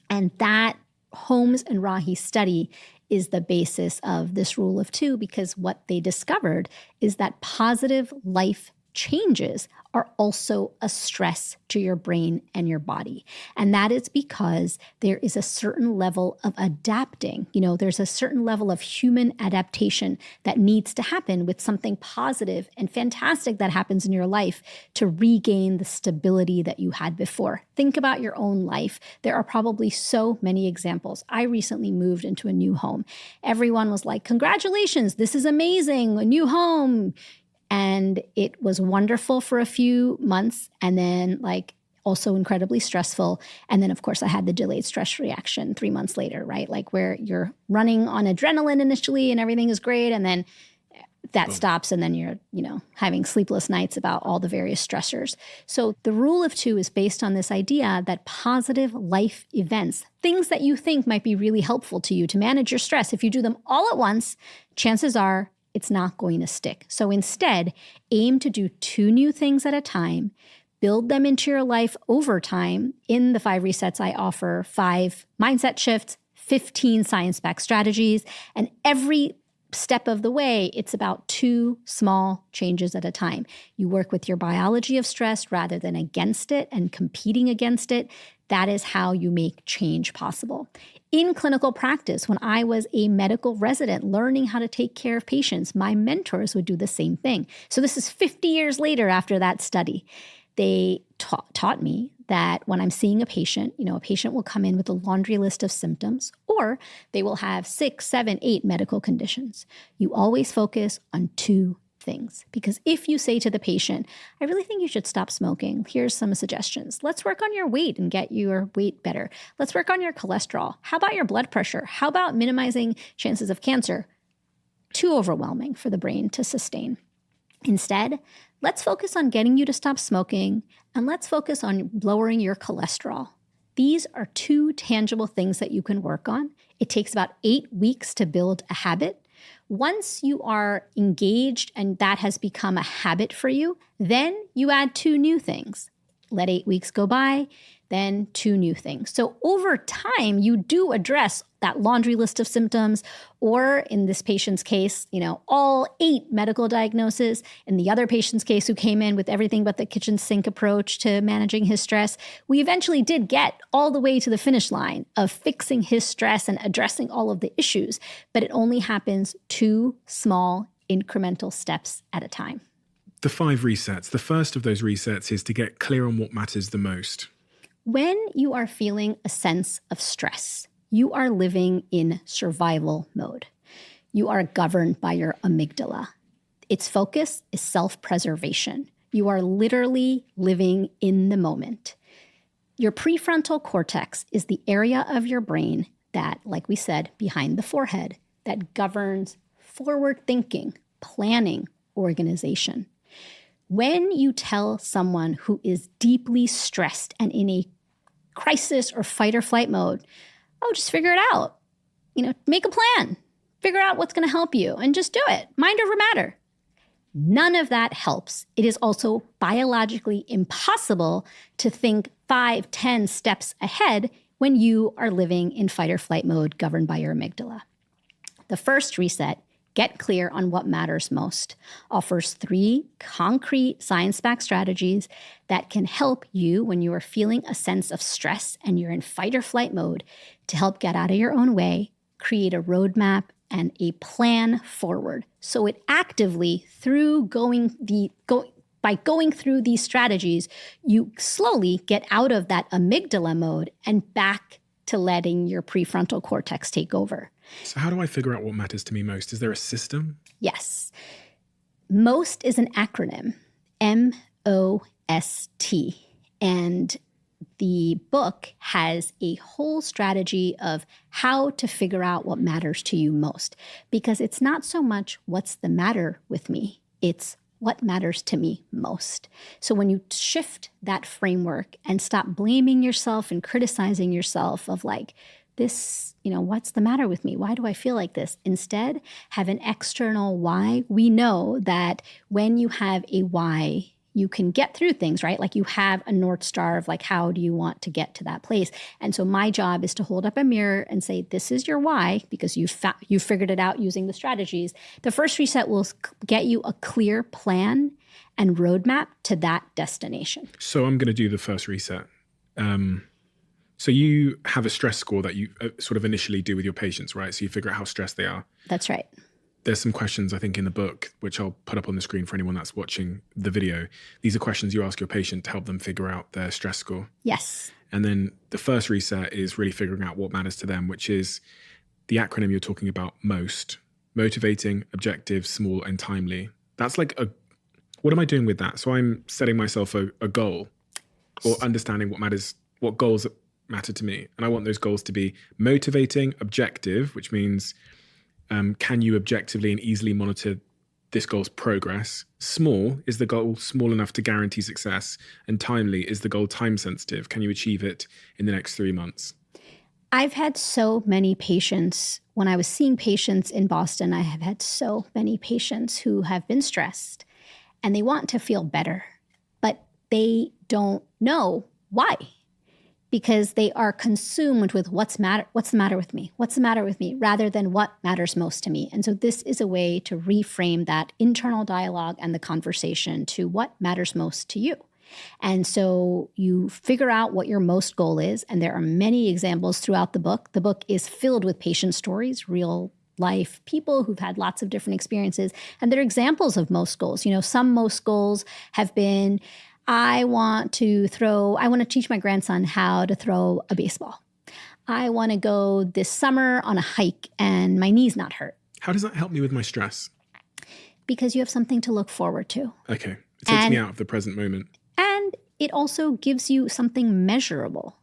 Speaker 1: And that Holmes and Rahe study is the basis of this rule of 2, because what they discovered is that positive life changes are also a stress to your brain and your body. And that is because there is a certain level of adapting. There's a certain level of human adaptation that needs to happen with something positive and fantastic that happens in your life to regain the stability that you had before. Think about your own life. There are probably so many examples. I recently moved into a new home. Everyone was like, congratulations, this is amazing, a new home. And it was wonderful for a few months, and then also incredibly stressful. And then, of course, I had the delayed stress reaction 3 months later, right? Like where you're running on adrenaline initially and everything is great. And then that stops. And then you're, having sleepless nights about all the various stressors. So the rule of 2 is based on this idea that positive life events, things that you think might be really helpful to you to manage your stress, if you do them all at once, chances are it's not going to stick. So instead, aim to do 2 new things at a time, build them into your life over time. In the 5 resets, I offer 5 mindset shifts, 15 science-backed strategies, and every step of the way, it's about 2 small changes at a time. You work with your biology of stress rather than against it and competing against it. That is how you make change possible. In clinical practice, when I was a medical resident learning how to take care of patients, my mentors would do the same thing. So this is 50 years later after that study. They taught me that when I'm seeing a patient will come in with a laundry list of symptoms, or they will have 6, 7, 8 medical conditions. You always focus on 2 things. Because if you say to the patient, I really think you should stop smoking, here's some suggestions. Let's work on your weight and get your weight better. Let's work on your cholesterol. How about your blood pressure? How about minimizing chances of cancer? Too overwhelming for the brain to sustain. Instead, let's focus on getting you to stop smoking, and let's focus on lowering your cholesterol. These are 2 tangible things that you can work on. It takes about 8 weeks to build a habit. Once you are engaged and that has become a habit for you, then you add 2 new things. Let 8 weeks go by, then 2 new things. So over time, you do address that laundry list of symptoms, or in this patient's case, all 8 medical diagnoses. In the other patient's case who came in with everything but the kitchen sink approach to managing his stress, we eventually did get all the way to the finish line of fixing his stress and addressing all of the issues, but it only happens 2 small incremental steps at a time.
Speaker 2: The 5 resets, the first of those resets is to get clear on what matters the most.
Speaker 1: When you are feeling a sense of stress, you are living in survival mode. You are governed by your amygdala. Its focus is self-preservation. You are literally living in the moment. Your prefrontal cortex is the area of your brain that, like we said, behind the forehead, that governs forward thinking, planning, organization. When you tell someone who is deeply stressed and in a crisis or fight or flight mode, oh, just figure it out. make a plan, figure out what's going to help you, and just do it. Mind over matter. None of that helps. It is also biologically impossible to think 5, 10 steps ahead when you are living in fight or flight mode governed by your amygdala. The first reset, get clear on what matters most, offers 3 concrete science-backed strategies that can help you when you are feeling a sense of stress and you're in fight or flight mode to help get out of your own way, create a roadmap and a plan forward. So it actively, by going through these strategies, you slowly get out of that amygdala mode and back to letting your prefrontal cortex take over.
Speaker 2: So how do I figure out what matters to me most? Is there a system?
Speaker 1: Yes. MOST is an acronym, M-O-S-T. And the book has a whole strategy of how to figure out what matters to you most. Because it's not so much what's the matter with me, it's what matters to me most. So when you shift that framework and stop blaming yourself and criticizing yourself of like, this, what's the matter with me? Why do I feel like this? Instead, have an external why. We know that when you have a why, you can get through things, right? Like you have a North Star of like, how do you want to get to that place? And so my job is to hold up a mirror and say, this is your why, because you figured it out using the strategies. The first reset will get you a clear plan and roadmap to that destination.
Speaker 2: So I'm going to do the first reset. So you have a stress score that you sort of initially do with your patients, right? So you figure out how stressed they are.
Speaker 1: That's right.
Speaker 2: There's some questions, I think, in the book, which I'll put up on the screen for anyone that's watching the video. These are questions you ask your patient to help them figure out their stress score.
Speaker 1: Yes.
Speaker 2: And then the first reset is really figuring out what matters to them, which is the acronym you're talking about, MOST. Motivating, objective, small, and timely. That's like what am I doing with that? So I'm setting myself a goal or understanding what goals matter to me. And I want those goals to be motivating, objective, which means can you objectively and easily monitor this goal's progress? Small is the goal small enough to guarantee success, and timely is the goal time sensitive. Can you achieve it in the next 3 months?
Speaker 1: I've had so many patients. When I was seeing patients in Boston, I have had so many patients who have been stressed and they want to feel better, but they don't know why. Because they are consumed with what's the matter with me? What's the matter with me? Rather than what matters most to me. And so this is a way to reframe that internal dialogue and the conversation to what matters most to you. And so you figure out what your most goal is. And there are many examples throughout the book. The book is filled with patient stories, real life people who've had lots of different experiences. And there are examples of most goals. Some most goals have been, I want to teach my grandson how to throw a baseball. I want to go this summer on a hike and my knee's not hurt.
Speaker 2: How does that help me with my stress?
Speaker 1: Because you have something to look forward to.
Speaker 2: Okay. It takes me out of the present moment.
Speaker 1: And it also gives you something measurable.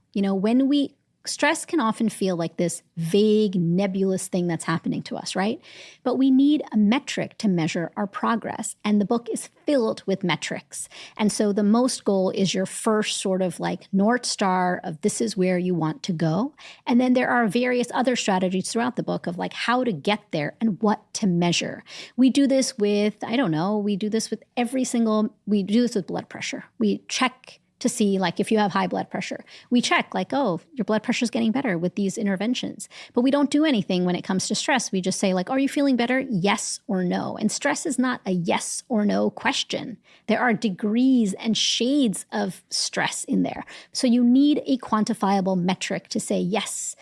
Speaker 1: Stress can often feel like this vague, nebulous thing that's happening to us, right? But we need a metric to measure our progress. And the book is filled with metrics. And so the most goal is your first sort of like North Star of this is where you want to go. And then there are various other strategies throughout the book of like how to get there and what to measure. We do this with, we do this with blood pressure. We check to see like if you have high blood pressure. We check like, oh, your blood pressure is getting better with these interventions. But we don't do anything when it comes to stress. We just say like, are you feeling better? Yes or no. And stress is not a yes or no question. There are degrees and shades of stress in there. So you need a quantifiable metric to say, yes,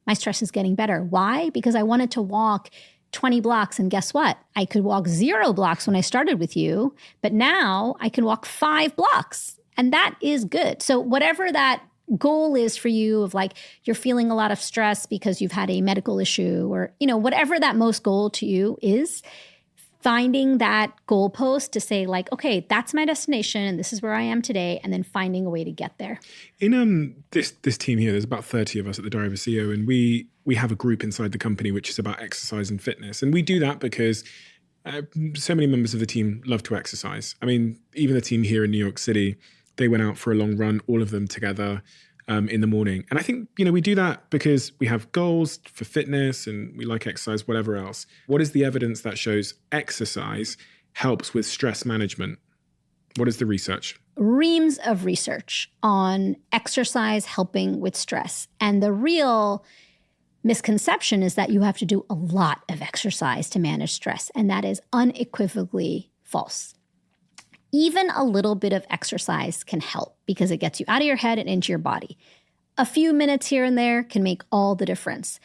Speaker 1: my stress is getting better. Why? Because I wanted to walk 20 blocks. And guess what? I could walk 0 blocks when I started with you, but now I can walk 5 blocks. And that is good. So whatever that goal is for you of like you're feeling a lot of stress because you've had a medical issue or, whatever that most goal to you is, finding that goalpost to say like, okay, that's my destination and this is where I am today, and then finding a way to get there.
Speaker 2: In this team here, there's about 30 of us at the Diary of a CEO, and we have a group inside the company which is about exercise and fitness. And we do that because so many members of the team love to exercise. I mean, even the team here in New York City, they went out for a long run, all of them together. in the morning. And I think, we do that because we have goals for fitness and we like exercise, whatever else. What is the evidence that shows exercise helps with stress management? What is the research?
Speaker 1: Reams of research on exercise helping with stress. And the real misconception is that you have to do a lot of exercise to manage stress. And that is unequivocally false. Even a little bit of exercise can help because it gets you out of your head and into your body. A few minutes here and there can make all the difference.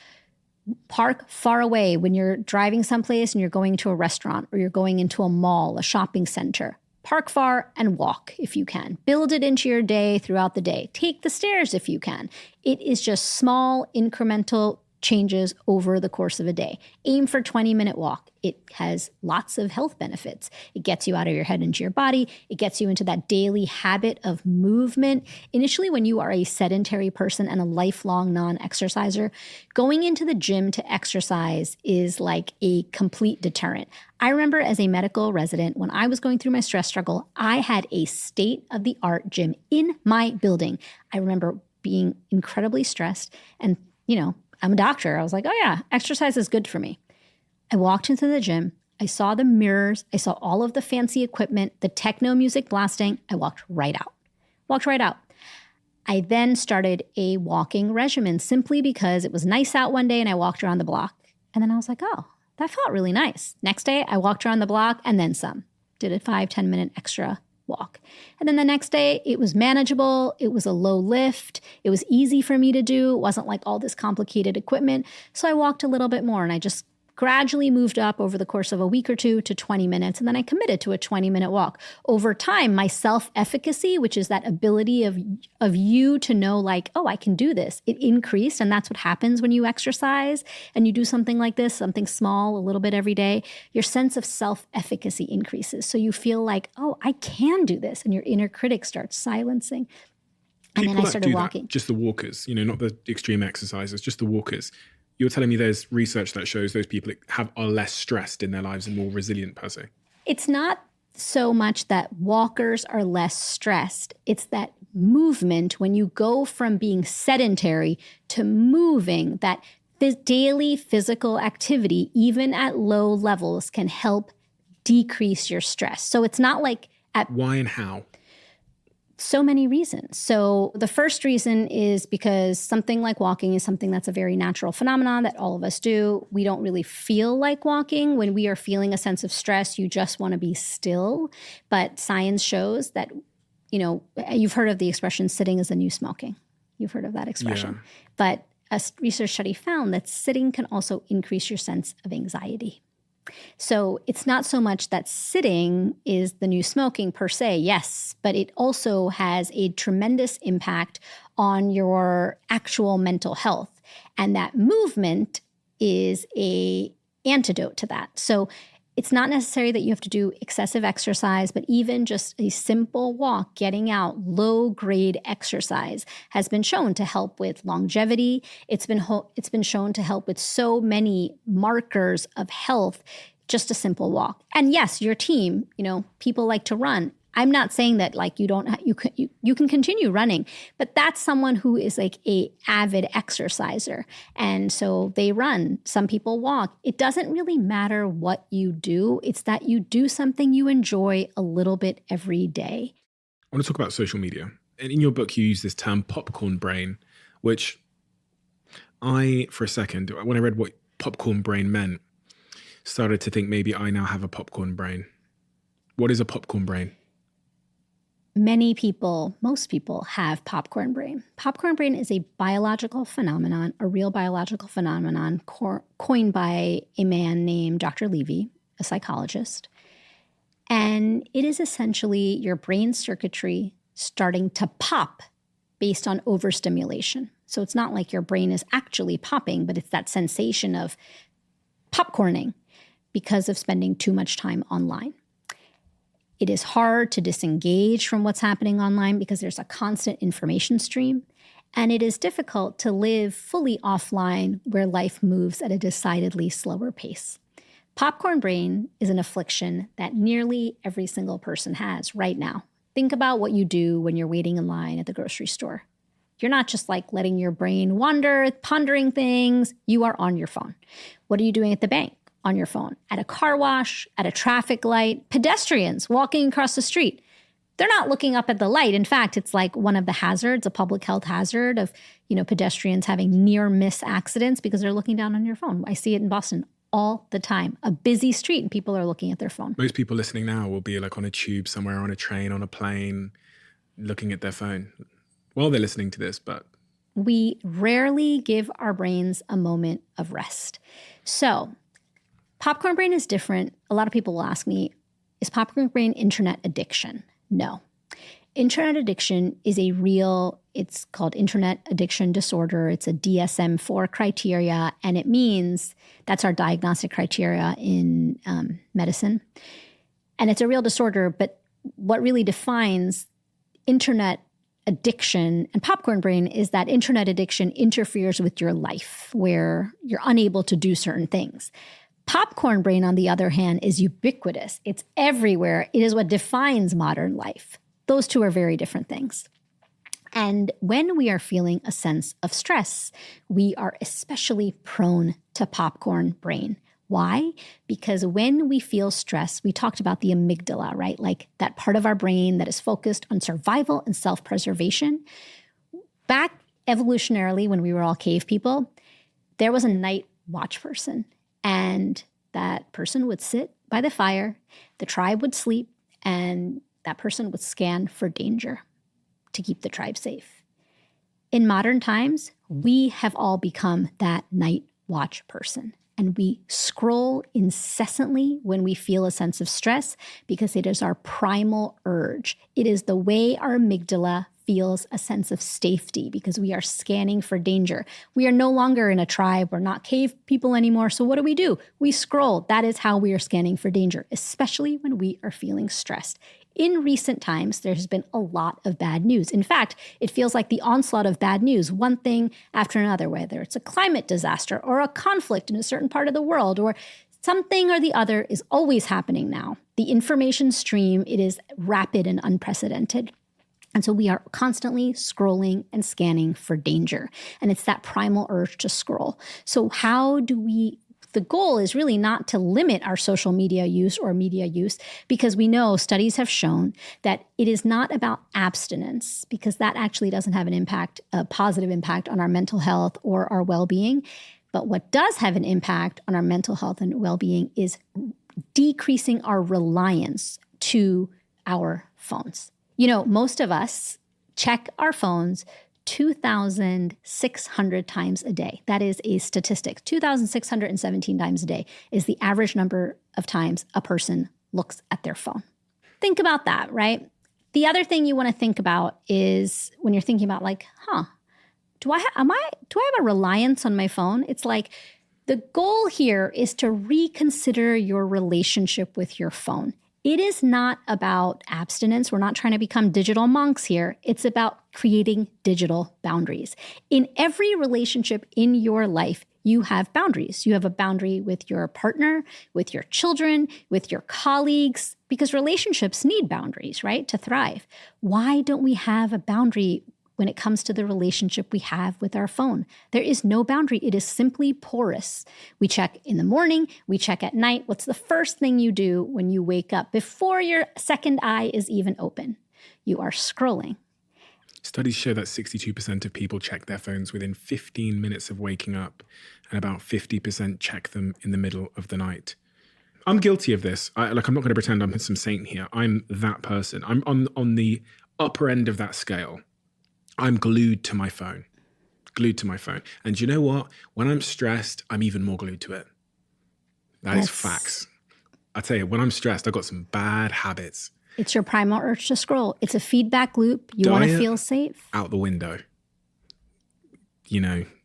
Speaker 1: Park far away when you're driving someplace and you're going to a restaurant or you're going into a mall, a shopping center. Park far and walk if you can. Build it into your day throughout the day. Take the stairs if you can. It is just small incremental changes over the course of a day. Aim for 20-minute walk. It has lots of health benefits. It gets you out of your head into your body. It gets you into that daily habit of movement. Initially, when you are a sedentary person and a lifelong non-exerciser, going into the gym to exercise is like a complete deterrent. I remember as a medical resident, when I was going through my stress struggle, I had a state-of-the-art gym in my building. I remember being incredibly stressed and, I'm a doctor. I was like, oh yeah, exercise is good for me. I walked into the gym. I saw the mirrors. I saw all of the fancy equipment, the techno music blasting. I walked right out. I then started a walking regimen simply because it was nice out one day and I walked around the block. And then I was like, oh, that felt really nice. Next day, I walked around the block and then some. Did a 5-10 minute extra walk. And then the next day, it was manageable. It was a low lift. It was easy for me to do. It wasn't like all this complicated equipment. So I walked a little bit more and I just gradually moved up over the course of a week or two to 20 minutes. And then I committed to a 20-minute walk. Over time, my self-efficacy, which is that ability of you to know like, oh, I can do this, it increased. And that's what happens when you exercise and you do something like this, something small, a little bit every day. Your sense of self-efficacy increases. So you feel like, oh, I can do this. And your inner critic starts silencing. And
Speaker 2: People
Speaker 1: then I started walking.
Speaker 2: That, just the walkers, not the extreme exercises, just the walkers. You're telling me there's research that shows those people are less stressed in their lives and more resilient per se.
Speaker 1: It's not so much that walkers are less stressed. It's that movement, when you go from being sedentary to moving, that daily physical activity, even at low levels, can help decrease your stress. So it's not like
Speaker 2: Why and how?
Speaker 1: So many reasons. So the first reason is because something like walking is something that's a very natural phenomenon that all of us do. We don't really feel like walking. When we are feeling a sense of stress, you just want to be still. But science shows that, you've heard of the expression sitting is the new smoking. You've heard of that expression. Yeah. But a research study found that sitting can also increase your sense of anxiety. So it's not so much that sitting is the new smoking per se, yes, but it also has a tremendous impact on your actual mental health. And that movement is an antidote to that. So it's not necessary that you have to do excessive exercise, but even just a simple walk, getting out, low-grade exercise has been shown to help with longevity. It's been shown to help with so many markers of health, just a simple walk. And yes, your team, people like to run. I'm not saying that like you can continue running, but that's someone who is like a avid exerciser. And so they run. Some people walk. It doesn't really matter what you do. It's that you do something you enjoy a little bit every day.
Speaker 2: I want to talk about social media. And in your book, you use this term popcorn brain, which for a second, when I read what popcorn brain meant, started to think maybe I now have a popcorn brain. What is a popcorn brain?
Speaker 1: Most people have popcorn brain. Popcorn brain is a biological phenomenon, a real biological phenomenon coined by a man named Dr. Levy, a psychologist. And it is essentially your brain circuitry starting to pop based on overstimulation. So it's not like your brain is actually popping, but it's that sensation of popcorning because of spending too much time online. It is hard to disengage from what's happening online because there's a constant information stream, and it is difficult to live fully offline where life moves at a decidedly slower pace. Popcorn brain is an affliction that nearly every single person has right now. Think about what you do when you're waiting in line at the grocery store. You're not just like letting your brain wander, pondering things. You are on your phone. What are you doing at the bank? On your phone. At a car wash, at a traffic light, pedestrians walking across the street. They're not looking up at the light. In fact, it's like one of the hazards, a public health hazard of, pedestrians having near miss accidents because they're looking down on your phone. I see it in Boston all the time. A busy street and people are looking at their phone.
Speaker 2: Most people listening now will be like on a tube somewhere, on a train, on a plane, looking at their phone while they're listening to this, but
Speaker 1: we rarely give our brains a moment of rest. So popcorn brain is different. A lot of people will ask me, is popcorn brain internet addiction? No. Internet addiction is it's called internet addiction disorder. It's a DSM-4 criteria, and it means that's our diagnostic criteria in medicine. And it's a real disorder, but what really defines internet addiction and popcorn brain is that internet addiction interferes with your life where you're unable to do certain things. Popcorn brain, on the other hand, is ubiquitous. It's everywhere. It is what defines modern life. Those two are very different things. And when we are feeling a sense of stress, we are especially prone to popcorn brain. Why? Because when we feel stress, we talked about the amygdala, right? Like that part of our brain that is focused on survival and self-preservation. Back evolutionarily, when we were all cave people, there was a night watch person. And that person would sit by the fire, the tribe would sleep, and that person would scan for danger to keep the tribe safe. In modern times, we have all become that night watch person. And we scroll incessantly when we feel a sense of stress because it is our primal urge. It is the way our amygdala feels a sense of safety because we are scanning for danger. We are no longer in a tribe. We're not cave people anymore. So what do? We scroll. That is how we are scanning for danger, especially when we are feeling stressed. In recent times, there has been a lot of bad news. In fact, it feels like the onslaught of bad news, one thing after another, whether it's a climate disaster or a conflict in a certain part of the world or something or the other is always happening now. The information stream, it is rapid and unprecedented. And so we are constantly scrolling and scanning for danger. And it's that primal urge to scroll. So the goal is really not to limit our social media use or media use because we know studies have shown that it is not about abstinence because that actually doesn't have a positive impact on our mental health or our well-being. But what does have an impact on our mental health and well-being is decreasing our reliance to our phones. Most of us check our phones 2,600 times a day. That is a statistic. 2,617 times a day is the average number of times a person looks at their phone. Think about that, right? The other thing you want to think about is when you're thinking about do I have a reliance on my phone? It's like the goal here is to reconsider your relationship with your phone. It is not about abstinence. We're not trying to become digital monks here. It's about creating digital boundaries. In every relationship in your life, you have boundaries. You have a boundary with your partner, with your children, with your colleagues, because relationships need boundaries, right, to thrive. Why don't we have a boundary when it comes to the relationship we have with our phone? There is no boundary. It is simply porous. We check in the morning, we check at night. What's the first thing you do when you wake up before your second eye is even open? You are scrolling.
Speaker 2: Studies show that 62% of people check their phones within 15 minutes of waking up, and about 50% check them in the middle of the night. I'm guilty of this. I'm not going to pretend I'm some saint here. I'm that person. I'm on the upper end of that scale. I'm glued to my phone. And you know what? When I'm stressed, I'm even more glued to it. That is facts. I tell you, when I'm stressed, I've got some bad habits.
Speaker 1: It's your primal urge to scroll. It's a feedback loop. You want to feel safe.
Speaker 2: Out the window.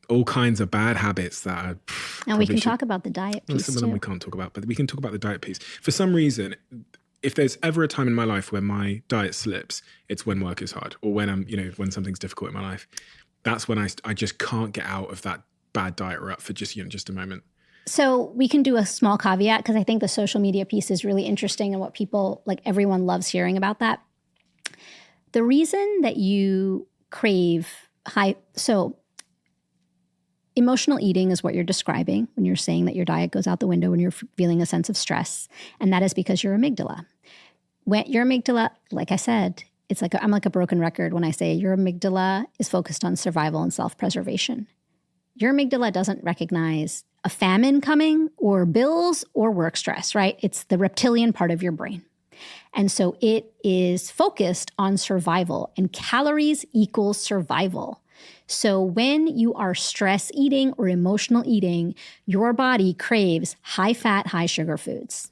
Speaker 2: All kinds of bad habits that are...
Speaker 1: And we can talk about the diet piece
Speaker 2: Some of them we can't talk about, but we can talk about the diet piece. For some reason, if there's ever a time in my life where my diet slips, it's when work is hard or when when something's difficult in my life. That's when I just can't get out of that bad diet rut for just a moment.
Speaker 1: So we can do a small caveat because I think the social media piece is really interesting and what people, everyone loves hearing about that. The reason that you crave So emotional eating is what you're describing when you're saying that your diet goes out the window when you're feeling a sense of stress. And that is because your amygdala. When your amygdala, like I said, it's like I'm like a broken record when I say your amygdala is focused on survival and self-preservation. Your amygdala doesn't recognize a famine coming or bills or work stress, right? It's the reptilian part of your brain. And so it is focused on survival, and calories equals survival. So when you are stress eating or emotional eating, your body craves high fat, high sugar foods.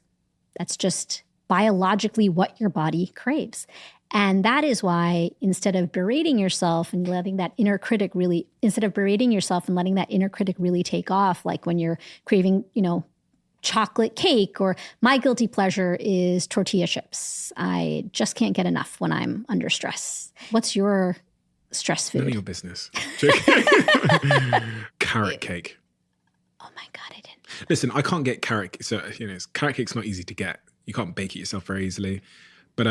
Speaker 1: That's just biologically what your body craves. And that is why instead of berating yourself and letting that inner critic really take off, like when you're craving, chocolate cake, or my guilty pleasure is tortilla chips. I just can't get enough when I'm under stress. What's your stress food?
Speaker 2: None of your business. Carrot cake.
Speaker 1: Oh my God, I didn't.
Speaker 2: Listen, I can't get carrot. So, carrot cake's not easy to get. You can't bake it yourself very easily. But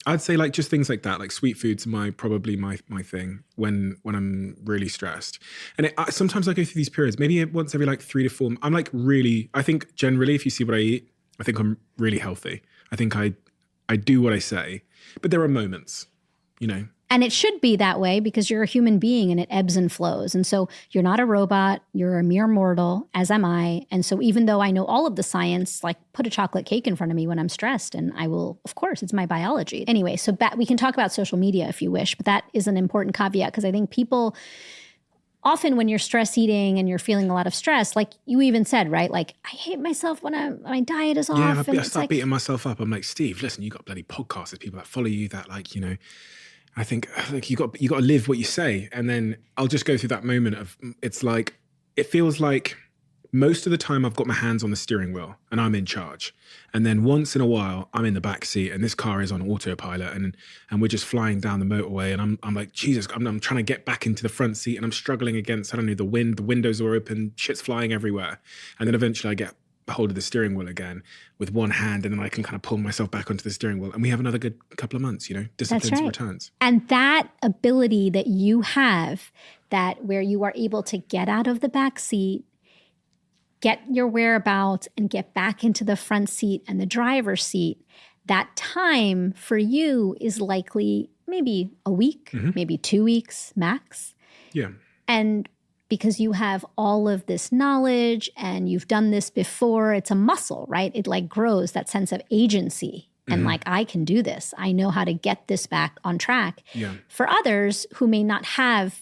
Speaker 2: I'd say like just things like that, like sweet foods are probably my thing when I'm really stressed. And sometimes I go through these periods, maybe once every like 3 to 4. I'm like I think generally if you see what I eat, I think I'm really healthy. I think I do what I say, but there are moments,
Speaker 1: And it should be that way because you're a human being and it ebbs and flows. And so you're not a robot, you're a mere mortal, as am I. And so even though I know all of the science, like put a chocolate cake in front of me when I'm stressed and I will, of course, it's my biology. Anyway, so we can talk about social media if you wish, but that is an important caveat because I think people often when you're stress eating and you're feeling a lot of stress, like you even said, right? Like I hate myself when my diet is off.
Speaker 2: Yeah,
Speaker 1: and
Speaker 2: I start beating myself up. I'm like, Steve, listen, you got bloody podcasts, there's people that follow you that like, I think like you got to live what you say. And then I'll just go through that moment of it's like, it feels like most of the time I've got my hands on the steering wheel and I'm in charge. And then once in a while I'm in the back seat and this car is on autopilot and we're just flying down the motorway and I'm like, Jesus, I'm trying to get back into the front seat and I'm struggling against, I don't know, the wind, the windows are open, shit's flying everywhere. And then eventually I get hold of the steering wheel again with one hand and then I can kind of pull myself back onto the steering wheel and we have another good couple of months, disciplines returns.
Speaker 1: And that ability that you have, that where you are able to get out of the back seat, get your whereabouts and get back into the front seat and the driver's seat, that time for you is likely maybe a week, maybe 2 weeks max.
Speaker 2: Yeah.
Speaker 1: And because you have all of this knowledge and you've done this before, it's a muscle, right? It like grows that sense of agency and like, I can do this. I know how to get this back on track.
Speaker 2: Yeah.
Speaker 1: For others who may not have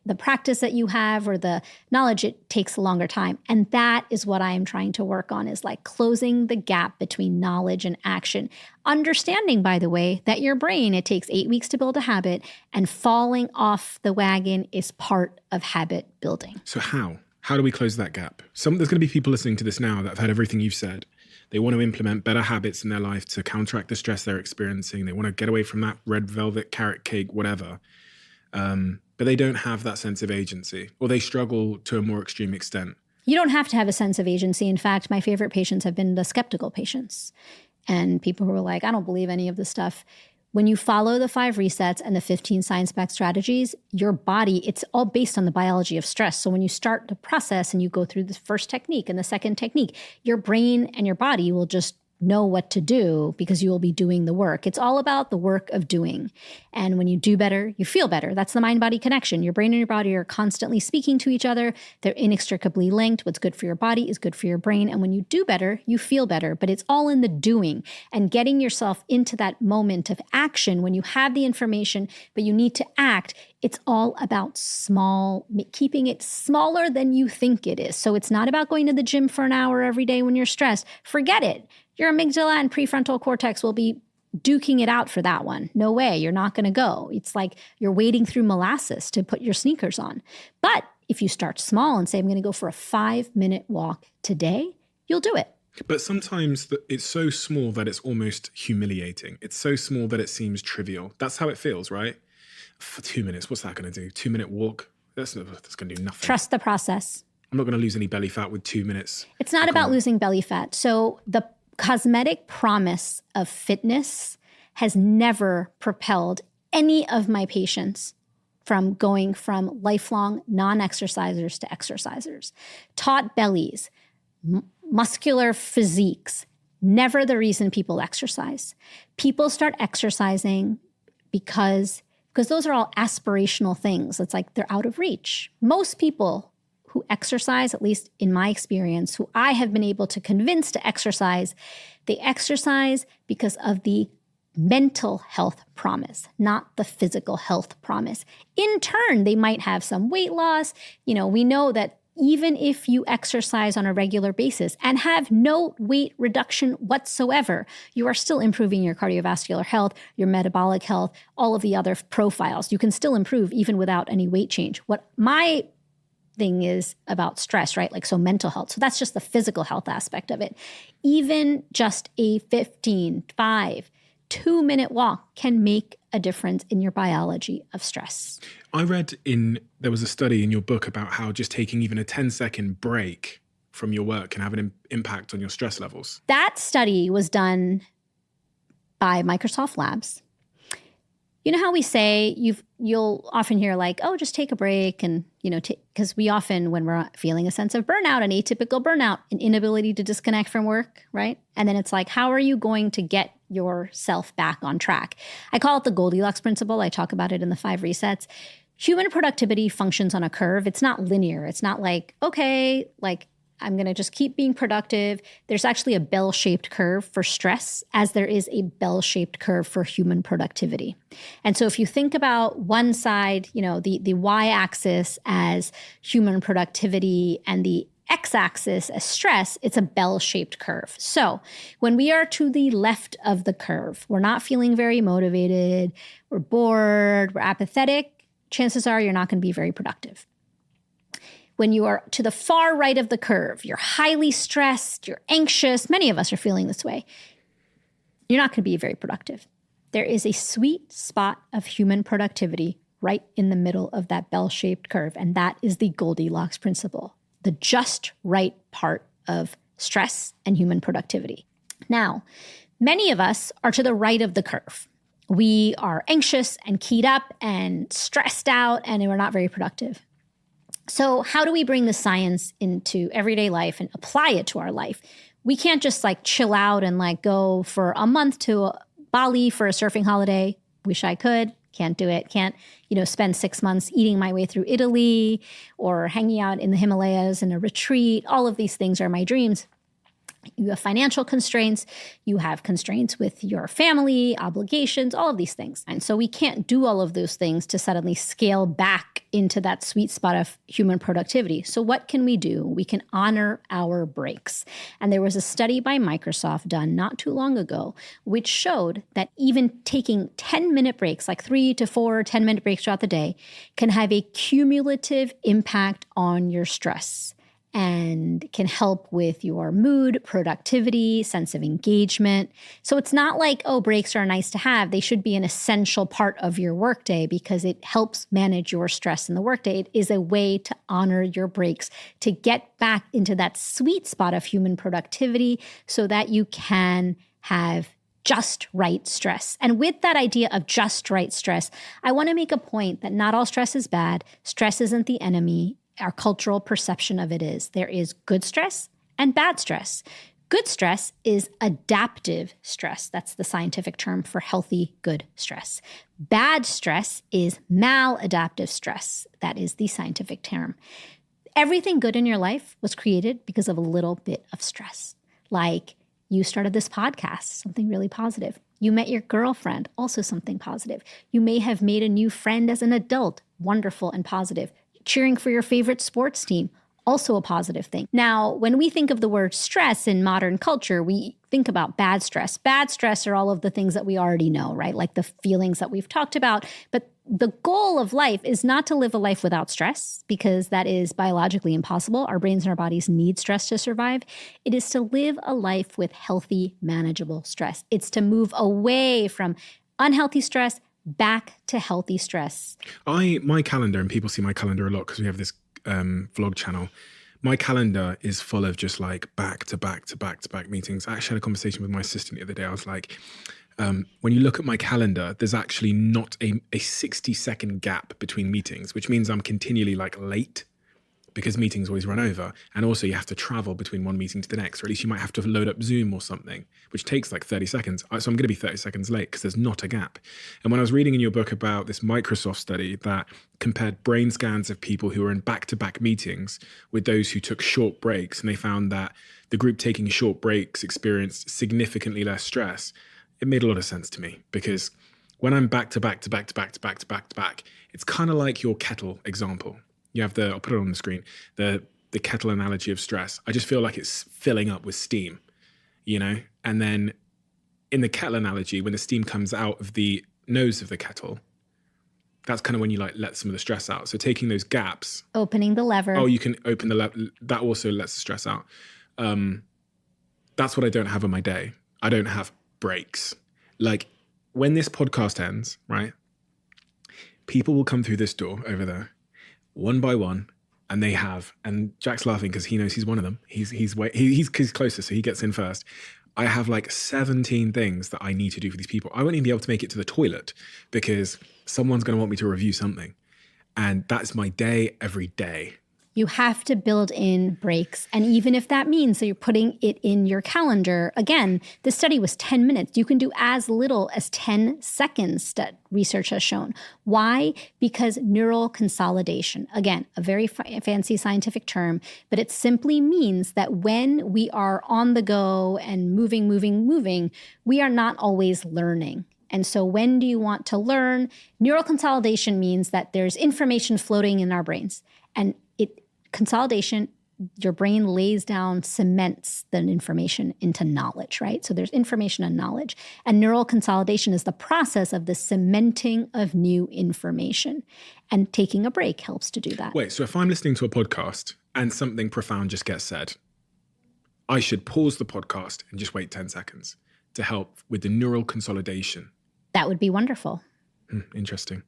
Speaker 1: the practice that you have or the knowledge, it takes a longer time. And that is what I am trying to work on, is like closing the gap between knowledge and action. Understanding, by the way, that your brain, it takes 8 weeks to build a habit, and falling off the wagon is part of habit building.
Speaker 2: So how? How do we close that gap? There's going to be people listening to this now that have heard everything you've said. They want to implement better habits in their life to counteract the stress they're experiencing. They want to get away from that red velvet carrot cake, whatever. But they don't have that sense of agency, or they struggle to a more extreme extent.
Speaker 1: You don't have to have a sense of agency. In fact, my favorite patients have been the skeptical patients and people who are like, I don't believe any of this stuff. When you follow the 5 resets and the 15 science-backed strategies, your body, it's all based on the biology of stress. So when you start the process and you go through the first technique and the second technique, your brain and your body will just know what to do because you will be doing the work. It's all about the work of doing. And when you do better, you feel better. That's the mind-body connection. Your brain and your body are constantly speaking to each other. They're inextricably linked. What's good for your body is good for your brain. And when you do better, you feel better. But it's all in the doing and getting yourself into that moment of action when you have the information, but you need to act. It's all about keeping it smaller than you think it is. So it's not about going to the gym for an hour every day when you're stressed. Forget it. Your amygdala and prefrontal cortex will be duking it out for that one. No way, you're not going to go. It's like you're wading through molasses to put your sneakers on. But if you start small and say, I'm going to go for a 5-minute walk today, you'll do it.
Speaker 2: But sometimes it's so small that it's almost humiliating. It's so small that it seems trivial. That's how it feels, right? For 2 minutes, what's that going to do? 2-minute walk? That's going to do nothing.
Speaker 1: Trust the process.
Speaker 2: I'm not going to lose any belly fat with 2 minutes.
Speaker 1: It's not about losing belly fat. So the cosmetic promise of fitness has never propelled any of my patients from going from lifelong non-exercisers to exercisers. Taut bellies, muscular physiques, never the reason people exercise. People start exercising because those are all aspirational things. It's like they're out of reach. Most people who exercise, at least in my experience, who I have been able to convince to exercise, they exercise because of the mental health promise, not the physical health promise. In turn, they might have some weight loss. We know that even if you exercise on a regular basis and have no weight reduction whatsoever, you are still improving your cardiovascular health, your metabolic health, all of the other profiles. You can still improve even without any weight change. What my thing is about stress, right? So mental health. So that's just the physical health aspect of it. Even just a 2-minute walk can make a difference in your biology of stress.
Speaker 2: I read there was a study in your book about how just taking even a 10-second break from your work can have an impact on your stress levels.
Speaker 1: That study was done by Microsoft Labs. You know how we say you'll often hear oh, just take a break, and because we often, when we're feeling a sense of burnout, an atypical burnout, an inability to disconnect from work, right? And then it's how are you going to get yourself back on track? I call it the Goldilocks principle. I talk about it in the 5 resets. Human productivity functions on a curve. It's not linear. It's not okay, I'm going to just keep being productive. There's actually a bell-shaped curve for stress, as there is a bell-shaped curve for human productivity. And so if you think about one side, the y-axis as human productivity and the x-axis as stress, it's a bell-shaped curve. So when we are to the left of the curve, we're not feeling very motivated, we're bored, we're apathetic, chances are you're not going to be very productive. When you are to the far right of the curve, you're highly stressed, you're anxious, many of us are feeling this way, you're not going to be very productive. There is a sweet spot of human productivity right in the middle of that bell-shaped curve, and that is the Goldilocks principle, the just right part of stress and human productivity. Now, many of us are to the right of the curve. We are anxious and keyed up and stressed out, and we're not very productive. So how do we bring the science into everyday life and apply it to our life? We can't just chill out and go for a month to Bali for a surfing holiday. Wish I could. Can't do it. Can't, spend 6 months eating my way through Italy or hanging out in the Himalayas in a retreat. All of these things are my dreams. You have financial constraints, you have constraints with your family, obligations, all of these things. And so we can't do all of those things to suddenly scale back into that sweet spot of human productivity. So what can we do? We can honor our breaks. And there was a study by Microsoft done not too long ago, which showed that even taking 10-minute breaks, 3 to 4 10-minute breaks throughout the day, can have a cumulative impact on your stress and can help with your mood, productivity, sense of engagement. So it's not breaks are nice to have. They should be an essential part of your workday because it helps manage your stress in the workday. It is a way to honor your breaks, to get back into that sweet spot of human productivity so that you can have just right stress. And with that idea of just right stress, I want to make a point that not all stress is bad. Stress isn't the enemy. Our cultural perception of it is. There is good stress and bad stress. Good stress is adaptive stress. That's the scientific term for healthy, good stress. Bad stress is maladaptive stress. That is the scientific term. Everything good in your life was created because of a little bit of stress. You started this podcast, something really positive. You met your girlfriend, also something positive. You may have made a new friend as an adult, wonderful and positive. Cheering for your favorite sports team, also a positive thing. Now, when we think of the word stress in modern culture, we think about bad stress. Bad stress are all of the things that we already know, right? The feelings that we've talked about. But the goal of life is not to live a life without stress, because that is biologically impossible. Our brains and our bodies need stress to survive. It is to live a life with healthy, manageable stress. It's to move away from unhealthy stress back to healthy stress.
Speaker 2: My calendar, and people see my calendar a lot because we have this vlog channel. My calendar is full of just back to back to back to back meetings. I actually had a conversation with my assistant the other day. I was like, When you look at my calendar, there's actually not a 60-second gap between meetings, which means I'm continually like late because meetings always run over. And also you have to travel between one meeting to the next, or at least you might have to load up Zoom or something, which takes like 30 seconds. So I'm going to be 30 seconds late because there's not a gap. And when I was reading in your book about this Microsoft study that compared brain scans of people who were in back-to-back meetings with those who took short breaks, and they found that the group taking short breaks experienced significantly less stress, it made a lot of sense to me, because when I'm back to back, it's kind of like your kettle example. You have I'll put it on the screen, the kettle analogy of stress. I just feel like it's filling up with steam, And then in the kettle analogy, when the steam comes out of the nose of the kettle, that's kind of when you like let some of the stress out. So taking those gaps.
Speaker 1: Opening the lever.
Speaker 2: Oh, you can open the lever. That also lets the stress out. That's what I don't have on my day. I don't have breaks. Like when this podcast ends, right? People will come through this door over there, one by one, and Jack's laughing because he knows he's one of them. He's closer, so he gets in first. I have like 17 things that I need to do for these people. I won't even be able to make it to the toilet because someone's going to want me to review something. And that's my day every day.
Speaker 1: You have to build in breaks. And even if that means that you're putting it in your calendar, again, this study was 10 minutes. You can do as little as 10 seconds, that research has shown. Why? Because neural consolidation, again, a very fancy scientific term, but it simply means that when we are on the go and moving, we are not always learning. And so when do you want to learn? Neural consolidation means that there's information floating in our brains. And consolidation, your brain lays down, cements the information into knowledge, right? So there's information and knowledge. And neural consolidation is the process of the cementing of new information. And taking a break helps to do that.
Speaker 2: Wait, so if I'm listening to a podcast and something profound just gets said, I should pause the podcast and just wait 10 seconds to help with the neural consolidation.
Speaker 1: That would be wonderful.
Speaker 2: Interesting.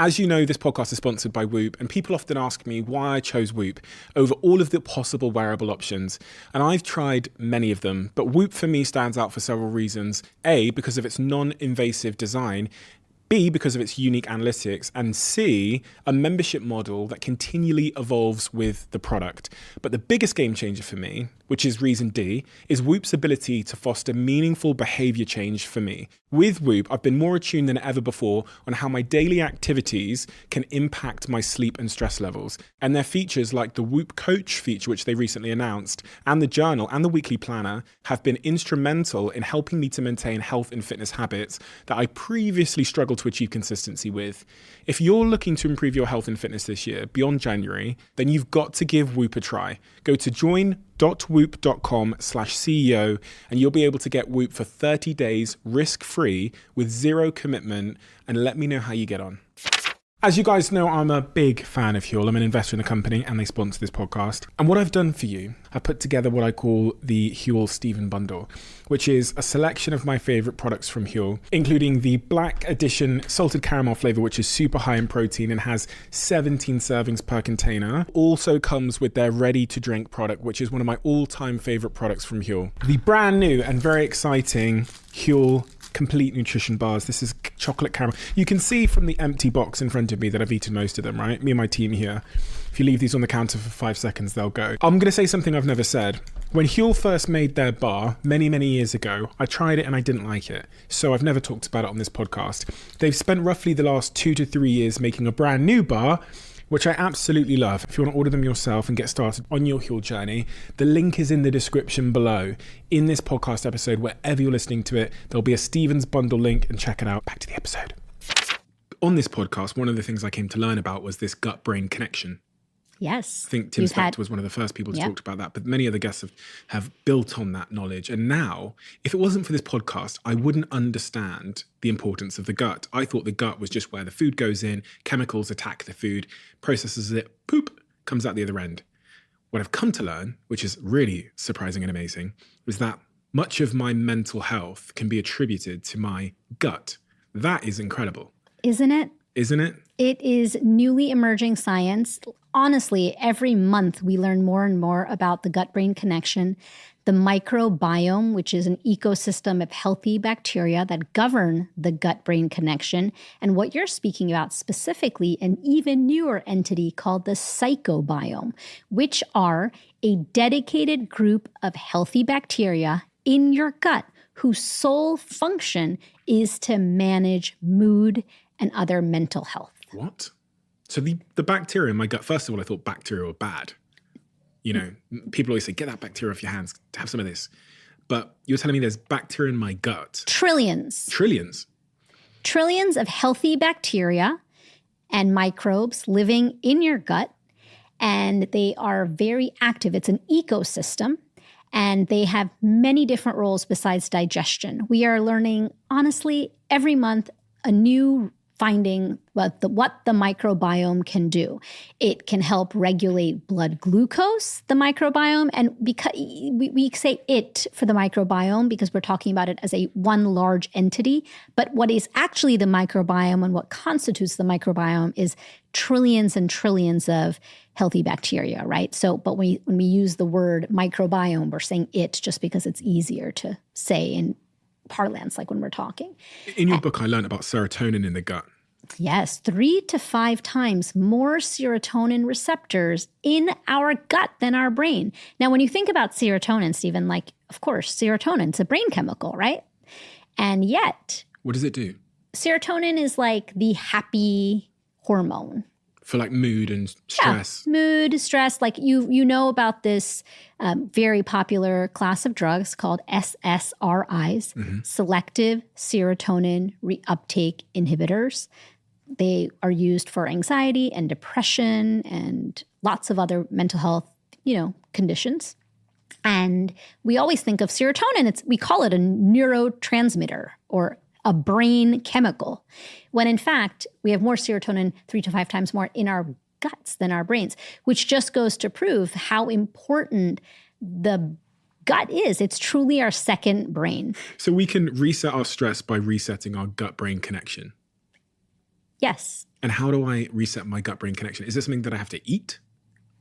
Speaker 2: As you know, this podcast is sponsored by Whoop, and people often ask me why I chose Whoop over all of the possible wearable options. And I've tried many of them, but Whoop for me stands out for several reasons. A, because of its non-invasive design. B, because of its unique analytics, and C, a membership model that continually evolves with the product. But the biggest game changer for me, which is reason D, is Whoop's ability to foster meaningful behavior change for me. With Whoop, I've been more attuned than ever before on how my daily activities can impact my sleep and stress levels. And their features like the Whoop Coach feature, which they recently announced, and the journal and the weekly planner have been instrumental in helping me to maintain health and fitness habits that I previously struggled to achieve consistency with. If you're looking to improve your health and fitness this year, beyond January, then you've got to give Whoop a try. Go to join.whoop.com/CEO and you'll be able to get Whoop for 30 days risk-free with zero commitment, and let me know how you get on. As you guys know, I'm a big fan of Huel. I'm an investor in the company and they sponsor this podcast. And what I've done for you, I put together what I call the Huel Steven Bundle, which is a selection of my favorite products from Huel, including the Black Edition salted caramel flavor, which is super high in protein and has 17 servings per container. Also comes with their ready to drink product, which is one of my all-time favorite products from Huel. The brand new and very exciting Huel Complete Nutrition Bars. This is chocolate caramel. You can see from the empty box in front of me that I've eaten most of them, right? Me and my team here. If you leave these on the counter for 5 seconds, they'll go. I'm going to say something I've never said. When Huel first made their bar many, many years ago, I tried it and I didn't like it. So I've never talked about it on this podcast. They've spent roughly the last 2 to 3 years making a brand new bar, which I absolutely love. If you want to order them yourself and get started on your Huel journey, the link is in the description below. In this podcast episode, wherever you're listening to it, there'll be a Steven's Bundle link, and check it out. Back to the episode. On this podcast, one of the things I came to learn about was this gut-brain connection.
Speaker 1: Yes.
Speaker 2: I think Tim Spector was one of the first people to talk about that, but many other guests have built on that knowledge. And now, if it wasn't for this podcast, I wouldn't understand the importance of the gut. I thought the gut was just where the food goes in, chemicals attack the food, processes it, poop, comes out the other end. What I've come to learn, which is really surprising and amazing, is that much of my mental health can be attributed to my gut. That is incredible.
Speaker 1: Isn't it?
Speaker 2: isn't it?
Speaker 1: It is newly emerging science. Honestly, every month we learn more and more about the gut-brain connection, the microbiome, which is an ecosystem of healthy bacteria that govern the gut-brain connection, and what you're speaking about specifically, an even newer entity called the psychobiome, which are a dedicated group of healthy bacteria in your gut whose sole function is to manage mood and other mental health.
Speaker 2: What? So the bacteria in my gut, first of all, I thought bacteria were bad. You know, people always say, get that bacteria off your hands, have some of this. But you're telling me there's bacteria in my gut.
Speaker 1: Trillions. Trillions of healthy bacteria and microbes living in your gut. And they are very active. It's an ecosystem. And they have many different roles besides digestion. We are learning, honestly, every month a new finding what the microbiome can do. It can help regulate blood glucose, the microbiome, and because we say it for the microbiome because we're talking about it as a one large entity, but what is actually the microbiome and what constitutes the microbiome is trillions and trillions of healthy bacteria, right? So, but when we use the word microbiome, we're saying it just because it's easier to say in parlance, like when we're talking.
Speaker 2: In your book, I learned about serotonin in the gut.
Speaker 1: Yes, 3 to 5 times more serotonin receptors in our gut than our brain. Now, when you think about serotonin, Stephen, like, of course, serotonin's a brain chemical, right? And yet...
Speaker 2: What does it do?
Speaker 1: Serotonin is like the happy hormone.
Speaker 2: For like mood and stress.
Speaker 1: Yeah, mood, stress. Like you know about this very popular class of drugs called SSRIs, selective serotonin reuptake inhibitors. They are used for anxiety and depression and lots of other mental health, conditions. And we always think of serotonin, we call it a neurotransmitter or a brain chemical, when in fact, we have more serotonin 3 to 5 times more in our guts than our brains, which just goes to prove how important the gut is. It's truly our second brain.
Speaker 2: So we can reset our stress by resetting our gut-brain connection?
Speaker 1: Yes.
Speaker 2: And how do I reset my gut-brain connection? Is this something that I have to eat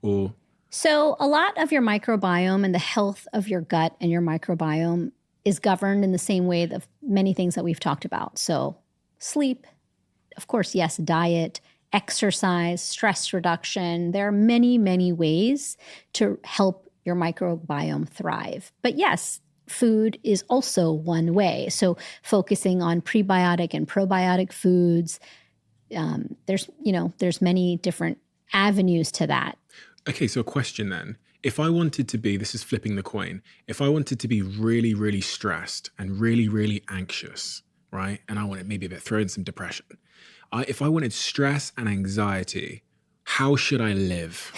Speaker 2: or?
Speaker 1: So a lot of your microbiome and the health of your gut and your microbiome is governed in the same way of many things that we've talked about. So sleep, of course, yes, diet, exercise, stress reduction. There are many, many ways to help your microbiome thrive. But yes, food is also one way. So focusing on prebiotic and probiotic foods, there's many different avenues to that.
Speaker 2: Okay, so a question then. If I wanted to be, this is flipping the coin, if I wanted to be really, really stressed and really, really anxious, right? And I wanted maybe a bit throw in some depression. If I wanted stress and anxiety, how should I live?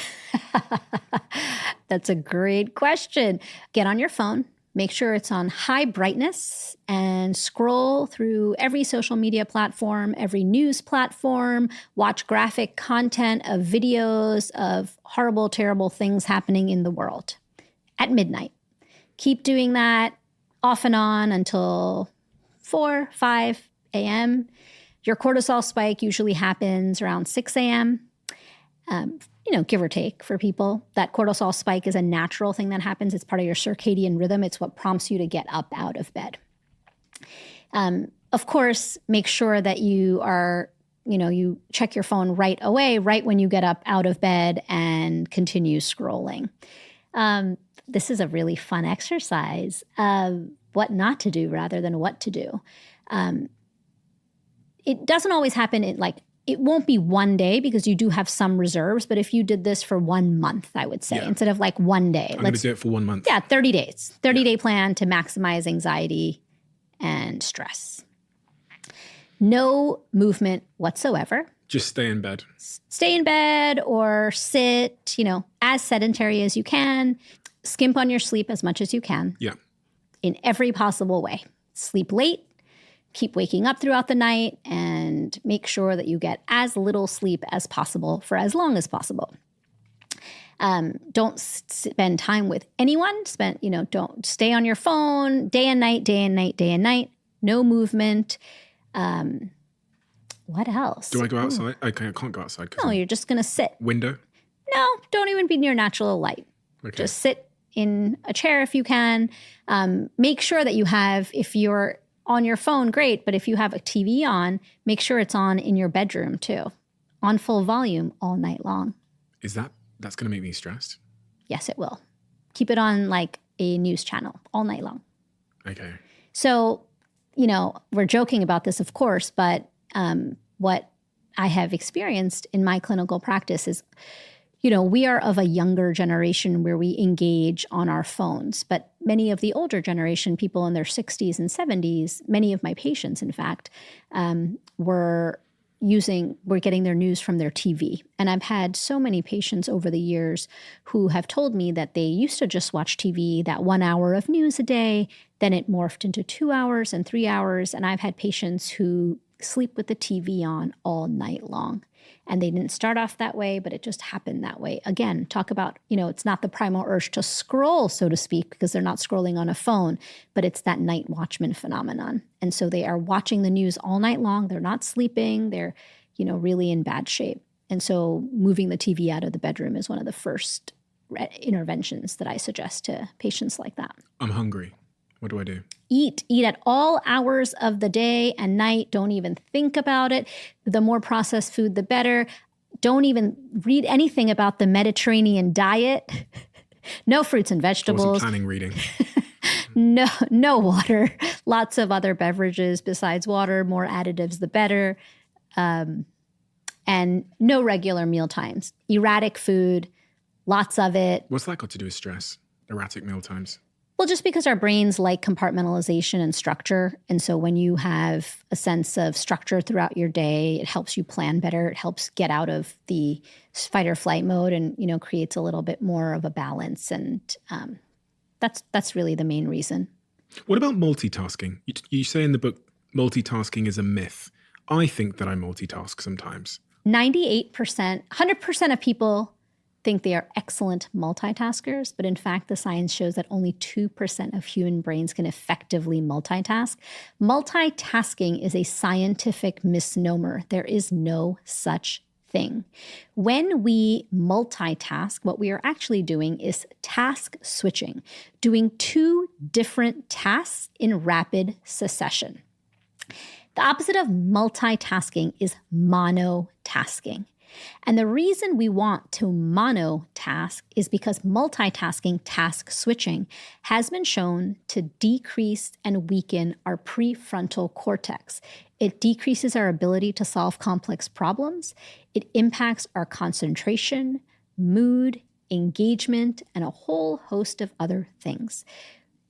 Speaker 1: That's a great question. Get on your phone, make sure it's on high brightness, and scroll through every social media platform, every news platform, watch graphic content of videos of horrible, terrible things happening in the world at midnight. Keep doing that off and on until 4, 5 a.m. Your cortisol spike usually happens around 6 a.m., give or take for people. That cortisol spike is a natural thing that happens. It's part of your circadian rhythm. It's what prompts you to get up out of bed. Of course, make sure that you are, you check your phone right away, right when you get up out of bed and continue scrolling. This is a really fun exercise of what not to do rather than what to do. It doesn't always happen it won't be one day because you do have some reserves, but if you did this for 1 month, I would say, instead of 1 day.
Speaker 2: I'm going to do it for 1 month.
Speaker 1: Yeah, 30 days. 30-day plan to maximize anxiety and stress. No movement whatsoever.
Speaker 2: Just stay in bed.
Speaker 1: Stay in bed or sit, as sedentary as you can. Skimp on your sleep as much as you can.
Speaker 2: Yeah.
Speaker 1: In every possible way. Sleep late. Keep waking up throughout the night and make sure that you get as little sleep as possible for as long as possible. Don't spend time with anyone. Don't stay on your phone day and night, day and night, day and night. No movement. What else?
Speaker 2: Do I go outside? Okay, I can't go outside.
Speaker 1: No, you're just going to sit.
Speaker 2: Window?
Speaker 1: No, don't even be near natural light.
Speaker 2: Okay.
Speaker 1: Just sit in a chair if you can. Make sure that you have, if you're on your phone, great. But if you have a TV on, make sure it's on in your bedroom too, on full volume all night long.
Speaker 2: That's going to make me stressed?
Speaker 1: Yes, it will. Keep it on like a news channel all night long.
Speaker 2: Okay.
Speaker 1: So, we're joking about this, of course, but what I have experienced in my clinical practice is, we are of a younger generation where we engage on our phones, but many of the older generation, people in their 60s and 70s, many of my patients, in fact, were getting their news from their TV. And I've had so many patients over the years who have told me that they used to just watch TV, that 1 hour of news a day, then it morphed into 2 hours and 3 hours. And I've had patients who sleep with the TV on all night long. And they didn't start off that way, but it just happened that way. Again, talk about, it's not the primal urge to scroll, so to speak, because they're not scrolling on a phone, but it's that night watchman phenomenon. And so they are watching the news all night long. They're not sleeping. They're, really in bad shape. And so moving the TV out of the bedroom is one of the first interventions that I suggest to patients like that.
Speaker 2: I'm hungry. What do I do?
Speaker 1: Eat at all hours of the day and night. Don't even think about it. The more processed food, the better. Don't even read anything about the Mediterranean diet. No fruits and vegetables.
Speaker 2: I wasn't planning reading.
Speaker 1: No water. Lots of other beverages besides water. More additives, the better. And no regular meal times. Erratic food, lots of it.
Speaker 2: What's that got to do with stress? Erratic meal times?
Speaker 1: Well, just because our brains like compartmentalization and structure. And so when you have a sense of structure throughout your day, it helps you plan better. It helps get out of the fight or flight mode and, creates a little bit more of a balance. And that's really the main reason.
Speaker 2: What about multitasking? You say in the book, multitasking is a myth. I think that I multitask sometimes.
Speaker 1: 98%, 100% of people think they are excellent multitaskers, but in fact, the science shows that only 2% of human brains can effectively multitask. Multitasking is a scientific misnomer. There is no such thing. When we multitask, what we are actually doing is task switching, doing two different tasks in rapid succession. The opposite of multitasking is monotasking. And the reason we want to monotask is because multitasking, task switching, has been shown to decrease and weaken our prefrontal cortex. It decreases our ability to solve complex problems. It impacts our concentration, mood, engagement, and a whole host of other things.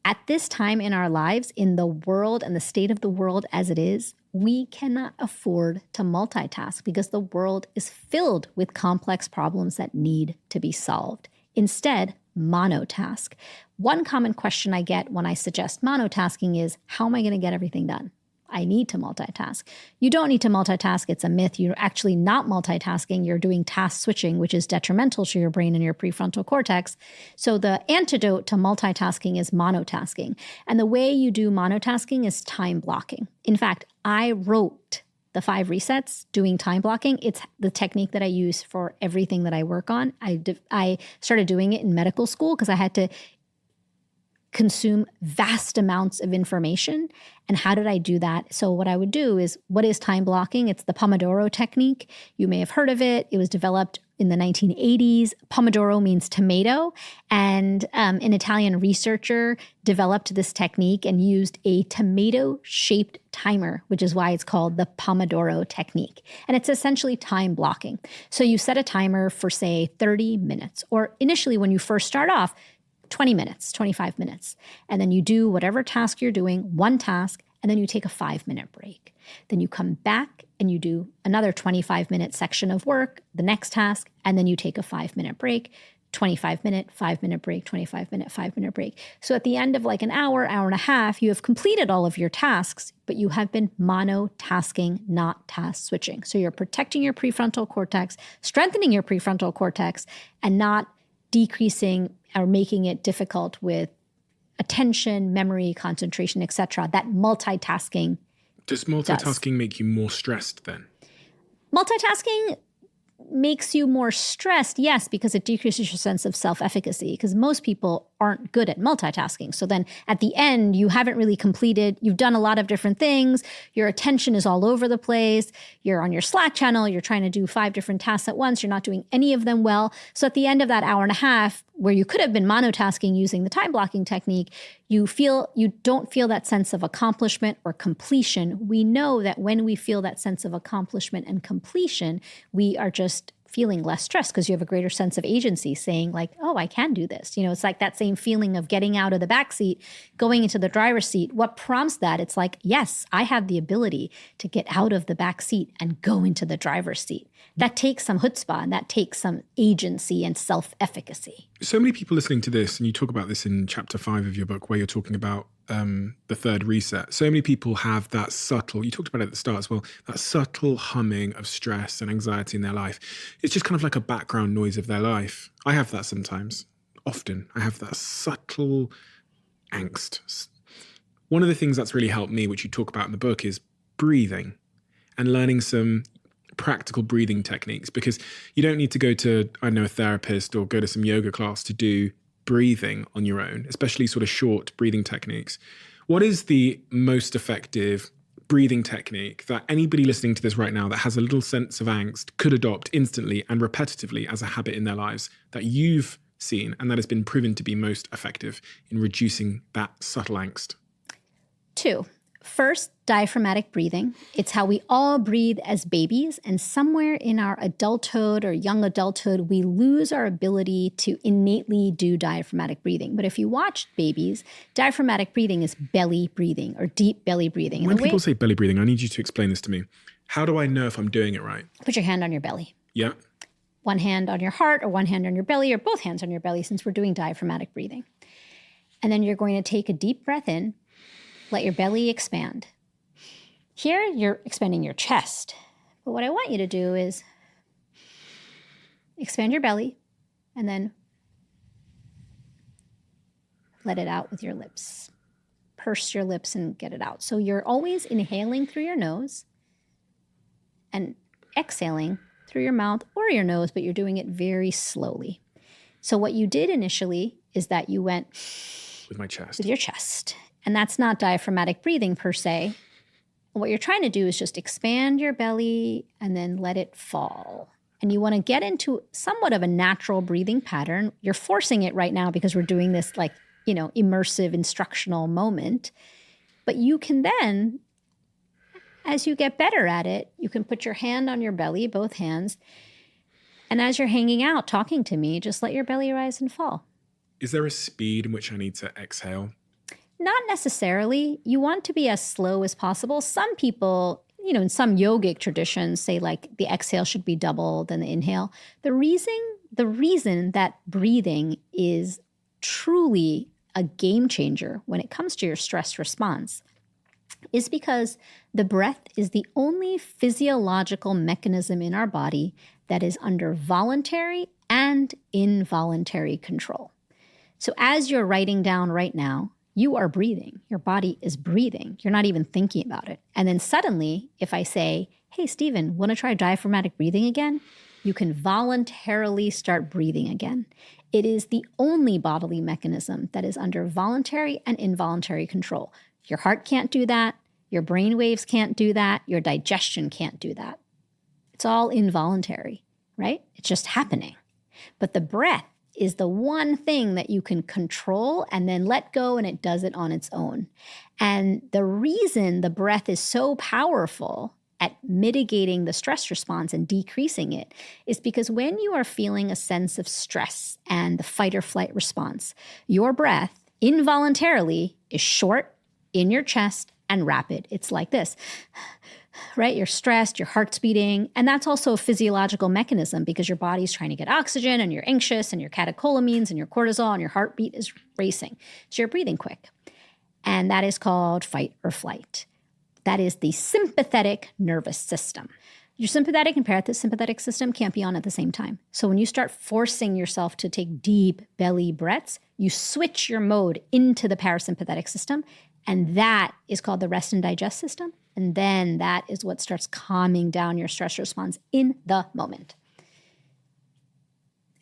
Speaker 1: At this time in our lives, in the world and the state of the world as it is, we cannot afford to multitask because the world is filled with complex problems that need to be solved. Instead, monotask. One common question I get when I suggest monotasking is, how am I going to get everything done? I need to multitask. You don't need to multitask. It's a myth. You're actually not multitasking. You're doing task switching, which is detrimental to your brain and your prefrontal cortex. So the antidote to multitasking is monotasking. And the way you do monotasking is time blocking. In fact, I wrote the 5 resets doing time blocking. It's the technique that I use for everything that I work on. I started doing it in medical school because I had to consume vast amounts of information. And how did I do that? So what I would do is, what is time blocking? It's the Pomodoro technique. You may have heard of it. It was developed in the 1980s. Pomodoro means tomato. And an Italian researcher developed this technique and used a tomato-shaped timer, which is why it's called the Pomodoro technique. And it's essentially time blocking. So you set a timer for, say, 30 minutes, or initially when you first start off, 20 minutes, 25 minutes. And then you do whatever task you're doing, one task, and then you take a 5-minute break. Then you come back and you do another 25-minute section of work, the next task, and then you take a 5-minute break, 25-minute, 5-minute break, 25-minute, 5-minute break. So at the end of like an hour, hour and a half, you have completed all of your tasks, but you have been monotasking, not task switching. So you're protecting your prefrontal cortex, strengthening your prefrontal cortex, and not decreasing or making it difficult with attention, memory, concentration, etc. That multitasking
Speaker 2: Does multitasking make you more stressed then?
Speaker 1: Multitasking makes you more stressed, yes, because it decreases your sense of self-efficacy, because most people aren't good at multitasking. So then at the end, you haven't really completed, you've done a lot of different things, your attention is all over the place, you're on your Slack channel, you're trying to do 5 different tasks at once, you're not doing any of them well. So at the end of that hour and a half, where you could have been monotasking using the time blocking technique, you don't feel that sense of accomplishment or completion. We know that when we feel that sense of accomplishment and completion, we are just feeling less stressed because you have a greater sense of agency, saying like, oh, I can do this. It's like that same feeling of getting out of the back seat, going into the driver's seat. What prompts that? It's like, yes, I have the ability to get out of the back seat and go into the driver's seat. That takes some chutzpah and that takes some agency and self-efficacy.
Speaker 2: So many people listening to this, and you talk about this in chapter 5 of your book, where you're talking about the third reset. So many people have that subtle, you talked about it at the start as well, that subtle humming of stress and anxiety in their life. It's just kind of like a background noise of their life. I have that sometimes, often. I have that subtle angst. One of the things that's really helped me, which you talk about in the book, is breathing and learning some practical breathing techniques, because you don't need to go to, a therapist or go to some yoga class to do breathing on your own, especially sort of short breathing techniques. What is the most effective breathing technique that anybody listening to this right now that has a little sense of angst could adopt instantly and repetitively as a habit in their lives that you've seen and that has been proven to be most effective in reducing that subtle angst?
Speaker 1: 2. First, diaphragmatic breathing. It's how we all breathe as babies, and somewhere in our adulthood or young adulthood, we lose our ability to innately do diaphragmatic breathing. But if you watch babies, diaphragmatic breathing is belly breathing or deep belly breathing.
Speaker 2: When people say belly breathing, I need you to explain this to me. How do I know if I'm doing it right?
Speaker 1: Put your hand on your belly.
Speaker 2: Yeah.
Speaker 1: One hand on your heart or one hand on your belly or both hands on your belly, since we're doing diaphragmatic breathing. And then you're going to take a deep breath in. Let your belly expand. Here, you're expanding your chest. But what I want you to do is expand your belly and then let it out with your lips. Purse your lips and get it out. So you're always inhaling through your nose and exhaling through your mouth or your nose, but you're doing it very slowly. So what you did initially is that you went
Speaker 2: with my chest.
Speaker 1: With your chest. And that's not diaphragmatic breathing per se. What you're trying to do is just expand your belly and then let it fall. And you want to get into somewhat of a natural breathing pattern. You're forcing it right now because we're doing this immersive instructional moment. But you can then, as you get better at it, you can put your hand on your belly, both hands. And as you're hanging out, talking to me, just let your belly rise and fall.
Speaker 2: Is there a speed in which I need to exhale?
Speaker 1: Not necessarily. You want to be as slow as possible. Some people, in some yogic traditions say like the exhale should be double than the inhale. The reason that breathing is truly a game changer when it comes to your stress response is because the breath is the only physiological mechanism in our body that is under voluntary and involuntary control. So as you're writing down right now, you are breathing. Your body is breathing. You're not even thinking about it. And then suddenly, if I say, hey, Stephen, want to try diaphragmatic breathing again? You can voluntarily start breathing again. It is the only bodily mechanism that is under voluntary and involuntary control. Your heart can't do that. Your brain waves can't do that. Your digestion can't do that. It's all involuntary, right? It's just happening. But the breath is the one thing that you can control and then let go, and it does it on its own. And the reason the breath is so powerful at mitigating the stress response and decreasing it is because when you are feeling a sense of stress and the fight or flight response, your breath involuntarily is short, in your chest, and rapid. It's like this. Right? You're stressed, your heart's beating. And that's also a physiological mechanism because your body's trying to get oxygen and you're anxious and your catecholamines and your cortisol and your heartbeat is racing. So you're breathing quick. And that is called fight or flight. That is the sympathetic nervous system. Your sympathetic and parasympathetic system can't be on at the same time. So when you start forcing yourself to take deep belly breaths, you switch your mode into the parasympathetic system And that is called the rest and digest system. And then that is what starts calming down your stress response in the moment.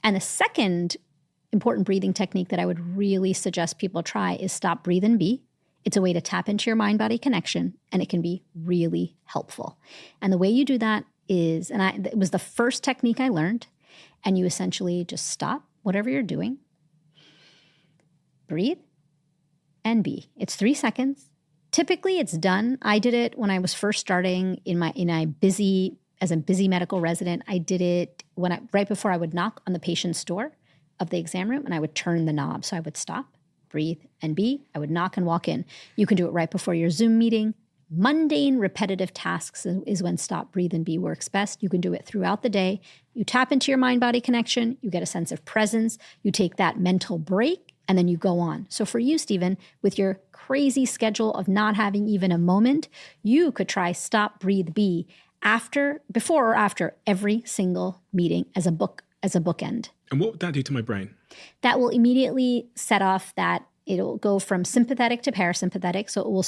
Speaker 1: And the second important breathing technique that I would really suggest people try is stop, breathe, and be. It's a way to tap into your mind-body connection, and it can be really helpful. And the way you do that is, it was the first technique I learned, and you essentially just stop whatever you're doing, breathe, and be. It's 3 seconds. Typically, it's done. I did it when I was first starting as a busy medical resident. I did it right before I would knock on the patient's door of the exam room, and I would turn the knob. So I would stop, breathe, and be. I would knock and walk in. You can do it right before your Zoom meeting. Mundane, repetitive tasks is when stop, breathe, and be works best. You can do it throughout the day. You tap into your mind-body connection. You get a sense of presence. You take that mental break, and then you go on. So for you, Stephen, with your crazy schedule of not having even a moment, you could try stop, breathe, be before or after every single meeting as a bookend. And
Speaker 2: what would that do to my brain?
Speaker 1: That will immediately set off it'll go from sympathetic to parasympathetic. So it will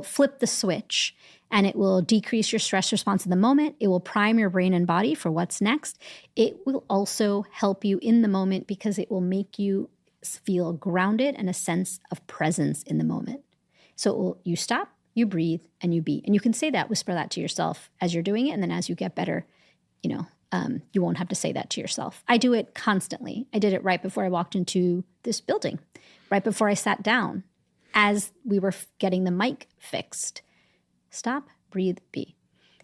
Speaker 1: flip the switch, and it will decrease your stress response in the moment. It will prime your brain and body for what's next. It will also help you in the moment because it will make you feel grounded and a sense of presence in the moment. So you stop, you breathe, and you be. And you can say that, whisper that to yourself as you're doing it. And then as you get better, you won't have to say that to yourself. I do it constantly. I did it right before I walked into this building, right before I sat down, as we were getting the mic fixed. Stop, breathe, be.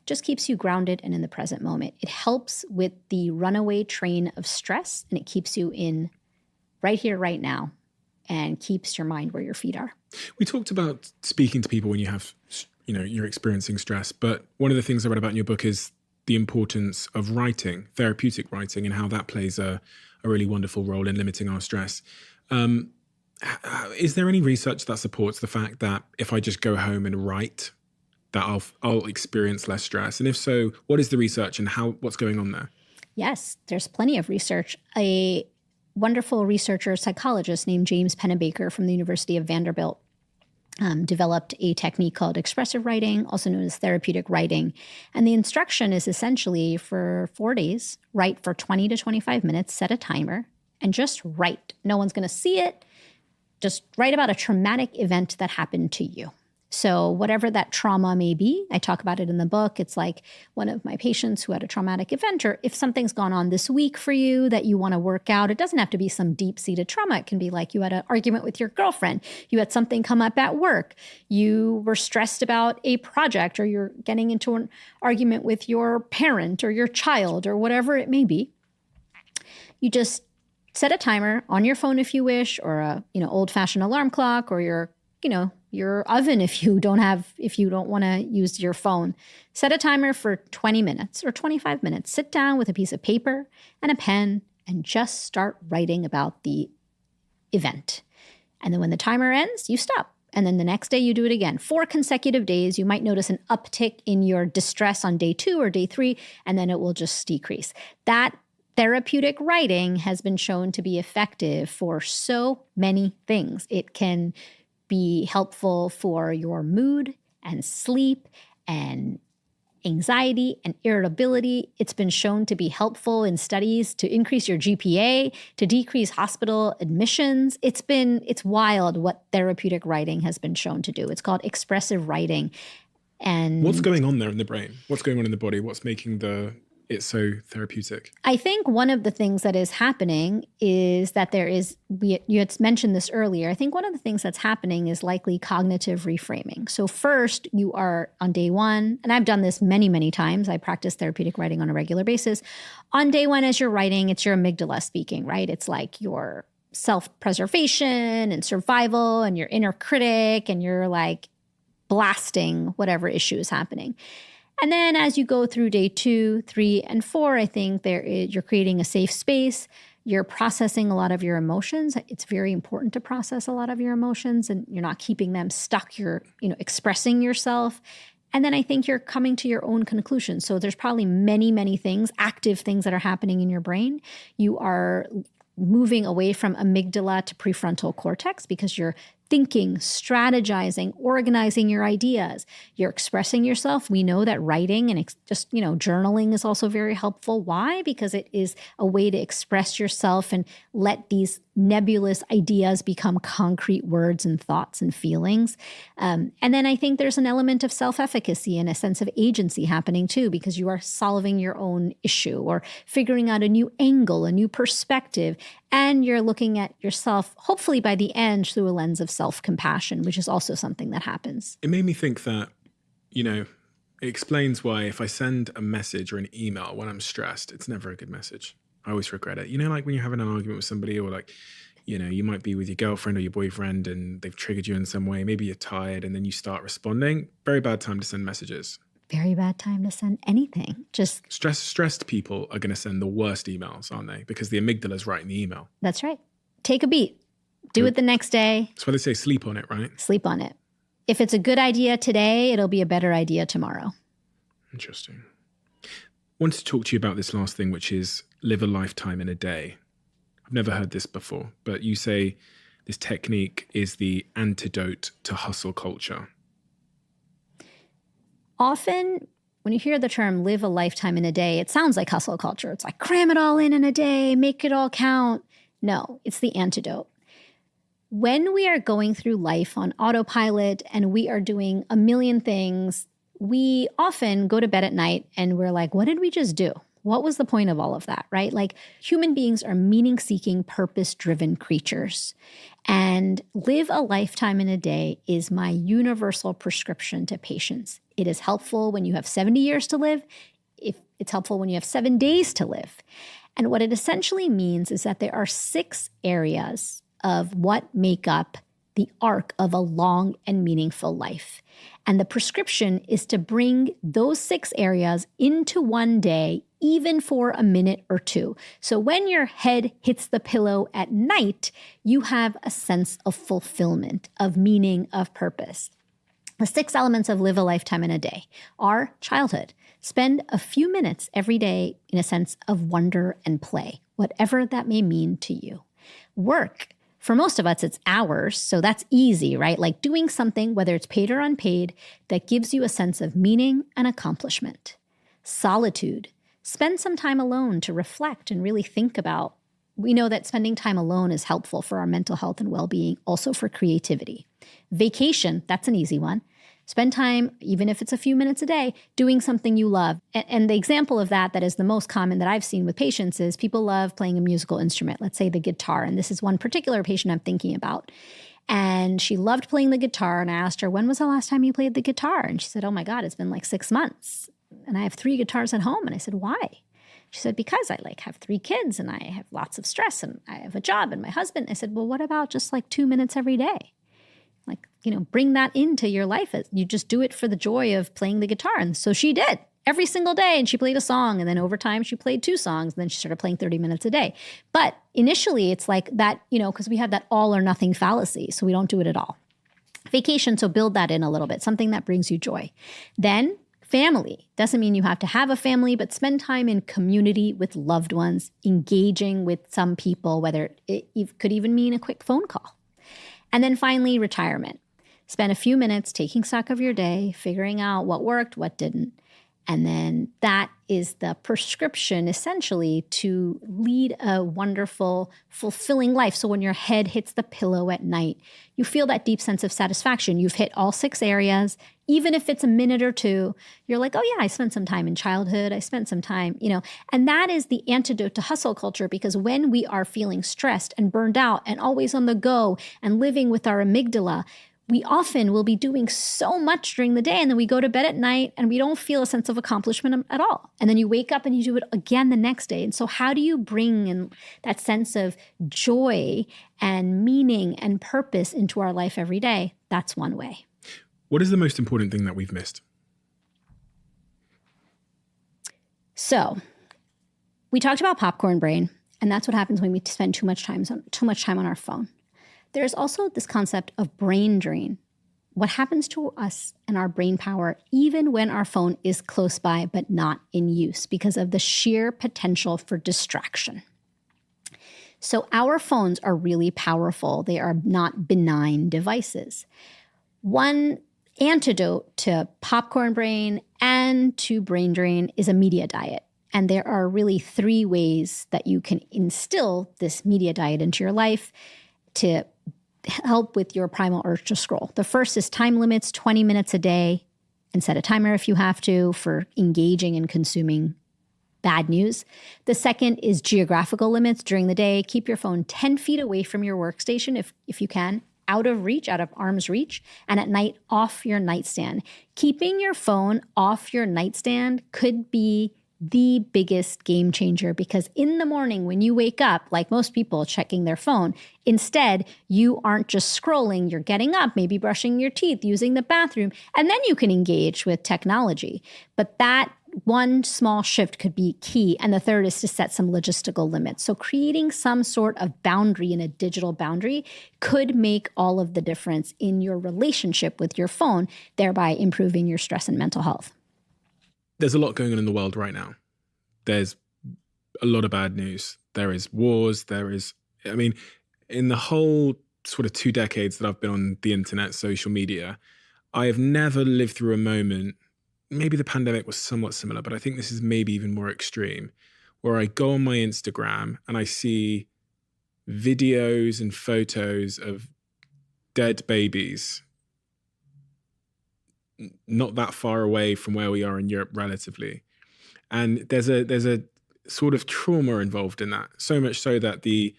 Speaker 1: Just keeps you grounded and in the present moment. It helps with the runaway train of stress, and it keeps you in right here, right now, and keeps your mind where your feet are.
Speaker 2: We talked about speaking to people when you're experiencing stress, but one of the things I read about in your book is the importance of writing, therapeutic writing, and how that plays a really wonderful role in limiting our stress. Is there any research that supports the fact that if I just go home and write, that I'll experience less stress? And if so, what is the research and what's going on there?
Speaker 1: Yes, there's plenty of research. A wonderful researcher, psychologist named James Pennebaker from the University of Vanderbilt developed a technique called expressive writing, also known as therapeutic writing. And the instruction is essentially for 4 days, write for 20 to 25 minutes, set a timer, and just write. No one's going to see it. Just write about a traumatic event that happened to you. So whatever that trauma may be, I talk about it in the book. It's like one of my patients who had a traumatic event, or if something's gone on this week for you that you want to work out, it doesn't have to be some deep-seated trauma. It can be like you had an argument with your girlfriend. You had something come up at work. You were stressed about a project, or you're getting into an argument with your parent or your child or whatever it may be. You just set a timer on your phone if you wish, or a old-fashioned alarm clock, or your oven if you don't want to use your phone. Set a timer for 20 minutes or 25 minutes. Sit down with a piece of paper and a pen and just start writing about the event. And then when the timer ends, you stop. And then the next day you do it again. 4 consecutive days, you might notice an uptick in your distress on day 2 or day 3, and then it will just decrease. That therapeutic writing has been shown to be effective for so many things. It can be helpful for your mood and sleep and anxiety and irritability. It's been shown to be helpful in studies to increase your GPA, to decrease hospital admissions. It's wild what therapeutic writing has been shown to do. It's called expressive writing. And
Speaker 2: what's going on there in the brain? What's going on in the body? What's making it's so therapeutic?
Speaker 1: I think one of the things that is happening is that you had mentioned this earlier. I think one of the things that's happening is likely cognitive reframing. So first, you are on day 1, and I've done this many, many times. I practice therapeutic writing on a regular basis. On day 1, as you're writing, it's your amygdala speaking, right? It's like your self-preservation and survival and your inner critic, and you're like blasting whatever issue is happening. And then as you go through day 2, 3, and 4, I think you're creating a safe space. You're processing a lot of your emotions. It's very important to process a lot of your emotions, and you're not keeping them stuck. You're, expressing yourself. And then I think you're coming to your own conclusions. So there's probably many, many things, active things that are happening in your brain. You are moving away from amygdala to prefrontal cortex because you're thinking, strategizing, organizing your ideas. You're expressing yourself. We know that writing and just, journaling is also very helpful. Why? Because it is a way to express yourself and let these nebulous ideas become concrete words and thoughts and feelings. And then I think there's an element of self-efficacy and a sense of agency happening too, because you are solving your own issue or figuring out a new angle, a new perspective, and you're looking at yourself, hopefully by the end, through a lens of self-compassion, which is also something that happens.
Speaker 2: It made me think that, it explains why if I send a message or an email when I'm stressed, it's never a good message. I always regret it. Like when you're having an argument with somebody, or like, you might be with your girlfriend or your boyfriend and they've triggered you in some way. Maybe you're tired and then you start responding. Very bad time to send messages.
Speaker 1: Very bad time to send anything. Just
Speaker 2: stressed people are going to send the worst emails, aren't they? Because the amygdala is writing the email.
Speaker 1: That's right. Take a beat. Do it the next day.
Speaker 2: That's why they say sleep on it, right?
Speaker 1: Sleep on it. If it's a good idea today, it'll be a better idea tomorrow.
Speaker 2: Interesting. I wanted to talk to you about this last thing, which is live a lifetime in a day. I've never heard this before, but you say this technique is the antidote to hustle culture.
Speaker 1: Often, when you hear the term live a lifetime in a day, it sounds like hustle culture. It's like cram it all in a day, make it all count. No, it's the antidote. When we are going through life on autopilot and we are doing a million things, we often go to bed at night and we're like, what did we just do? What was the point of all of that, right? Like human beings are meaning-seeking, purpose-driven creatures. And live a lifetime in a day is my universal prescription to patience. It is helpful when you have 70 years to live. It's helpful when you have 7 days to live. And what it essentially means is that there are 6 areas of what make up the arc of a long and meaningful life. And the prescription is to bring those 6 areas into one day, even for a minute or two. So when your head hits the pillow at night, you have a sense of fulfillment, of meaning, of purpose. The 6 elements of live a lifetime in a day are childhood. Spend a few minutes every day in a sense of wonder and play, whatever that may mean to you. Work. For most of us, it's hours, so that's easy, right? Like doing something, whether it's paid or unpaid, that gives you a sense of meaning and accomplishment. Solitude. Spend some time alone to reflect and really think about. We know that spending time alone is helpful for our mental health and well-being, also for creativity. Vacation, that's an easy one. Spend time, even if it's a few minutes a day, doing something you love. And the example of that is the most common that I've seen with patients is people love playing a musical instrument, let's say the guitar. And this is one particular patient I'm thinking about. And she loved playing the guitar. And I asked her, when was the last time you played the guitar? And she said, oh my God, it's been like 6 months. And I have 3 guitars at home. And I said, why? She said, because I have 3 kids and I have lots of stress and I have a job and my husband. I said, well, what about just like 2 minutes every day? Bring that into your life. You just do it for the joy of playing the guitar. And so she did every single day. And she played a song. And then over time, she played 2 songs. And then she started playing 30 minutes a day. But initially, it's like that, because we have that all or nothing fallacy. So we don't do it at all. Vacation, so build that in a little bit, something that brings you joy. Then family. Doesn't mean you have to have a family, but spend time in community with loved ones, engaging with some people, whether it could even mean a quick phone call. And then finally, retirement. Spend a few minutes taking stock of your day, figuring out what worked, what didn't. And then that is the prescription, essentially, to lead a wonderful, fulfilling life. So when your head hits the pillow at night, you feel that deep sense of satisfaction. You've hit all 6 areas. Even if it's a minute or 2, you're like, oh yeah, I spent some time in childhood. I spent some time, And that is the antidote to hustle culture, because when we are feeling stressed and burned out and always on the go and living with our amygdala, we often will be doing so much during the day, and then we go to bed at night and we don't feel a sense of accomplishment at all. And then you wake up and you do it again the next day. And so how do you bring in that sense of joy and meaning and purpose into our life every day? That's one way.
Speaker 2: What is the most important thing that we've missed?
Speaker 1: So we talked about popcorn brain, and that's what happens when we spend too much time on our phone. There's also this concept of brain drain. What happens to us and our brain power even when our phone is close by but not in use because of the sheer potential for distraction. So our phones are really powerful. They are not benign devices. One antidote to popcorn brain and to brain drain is a media diet. And there are really 3 ways that you can instill this media diet into your life to help with your primal urge to scroll. The first is time limits, 20 minutes a day, and set a timer if you have to for engaging and consuming bad news. The second is geographical limits during the day. Keep your phone 10 feet away from your workstation if you can, out of reach, out of arm's reach, and at night off your nightstand. Keeping your phone off your nightstand could be the biggest game changer, because in the morning when you wake up, like most people checking their phone, instead you aren't just scrolling, you're getting up, maybe brushing your teeth, using the bathroom, and then you can engage with technology. But that one small shift could be key. And the third is to set some logistical limits. So creating some sort of boundary in a digital boundary could make all of the difference in your relationship with your phone, thereby improving your stress and mental health.
Speaker 2: There's a lot going on in the world right now. There's a lot of bad news. There is wars. In the whole sort of 2 decades that I've been on the internet, social media, I have never lived through a moment, maybe the pandemic was somewhat similar, but I think this is maybe even more extreme, where I go on my Instagram and I see videos and photos of dead babies not that far away from where we are in Europe relatively. And there's a sort of trauma involved in that. So much so that the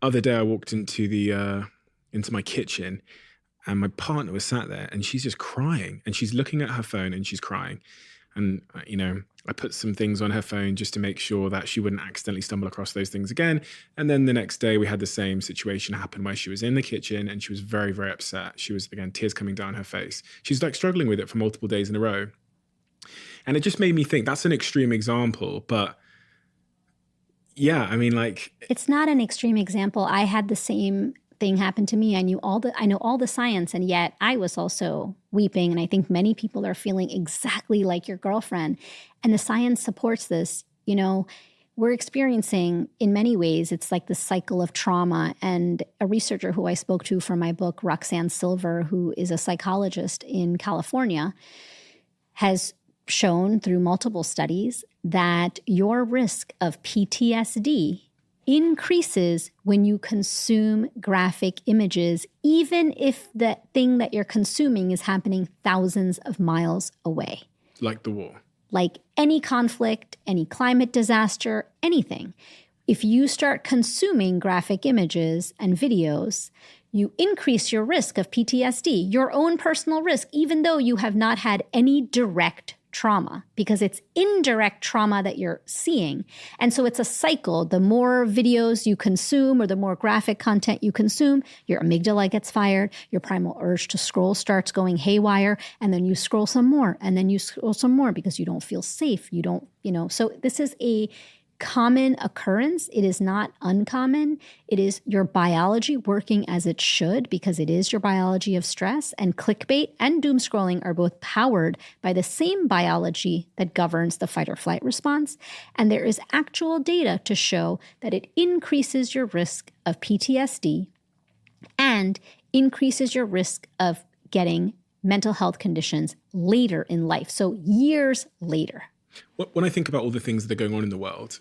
Speaker 2: other day I walked into my kitchen and my partner was sat there and she's just crying and she's looking at her phone and she's crying. And, I put some things on her phone just to make sure that she wouldn't accidentally stumble across those things again. And then the next day we had the same situation happen where she was in the kitchen and she was very, very upset. She was, again, tears coming down her face. She's like struggling with it for multiple days in a row. And it just made me think that's an extreme example, but yeah,
Speaker 1: it's not an extreme example. I had the same thing happen to me. I know all the science, and yet I was also weeping. And I think many people are feeling exactly like your girlfriend. And the science supports this. We're experiencing, in many ways, it's like the cycle of trauma. And a researcher who I spoke to for my book, Roxanne Silver, who is a psychologist in California, has shown through multiple studies that your risk of PTSD increases when you consume graphic images, even if the thing that you're consuming is happening thousands of miles away.
Speaker 2: Like the war.
Speaker 1: Like any conflict, any climate disaster, anything. If you start consuming graphic images and videos, you increase your risk of PTSD, your own personal risk, even though you have not had any direct trauma, because it's indirect trauma that you're seeing. And so it's a cycle. The more videos you consume or the more graphic content you consume, your amygdala gets fired, your primal urge to scroll starts going haywire, and then you scroll some more, and then you scroll some more because you don't feel safe. So this is a common occurrence. It is not uncommon. It is your biology working as it should, because it is your biology of stress. And clickbait and doom scrolling are both powered by the same biology that governs the fight or flight response. And there is actual data to show that it increases your risk of PTSD and increases your risk of getting mental health conditions later in life. So years later.
Speaker 2: When I think about all the things that are going on in the world,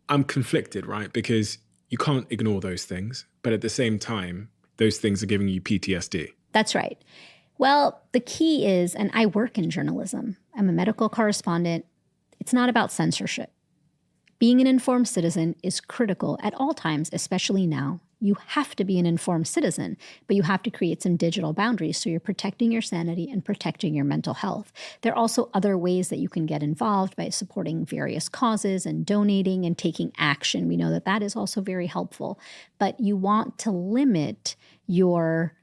Speaker 2: I'm conflicted, right? Because you can't ignore those things, but at the same time, those things are giving you PTSD.
Speaker 1: That's right. Well, the key is, and I work in journalism, I'm a medical correspondent, it's not about censorship. Being an informed citizen is critical at all times, especially now. You have to be an informed citizen, but you have to create some digital boundaries so you're protecting your sanity and protecting your mental health. There are also other ways that you can get involved by supporting various causes and donating and taking action. We know that that is also very helpful, but you want to limit your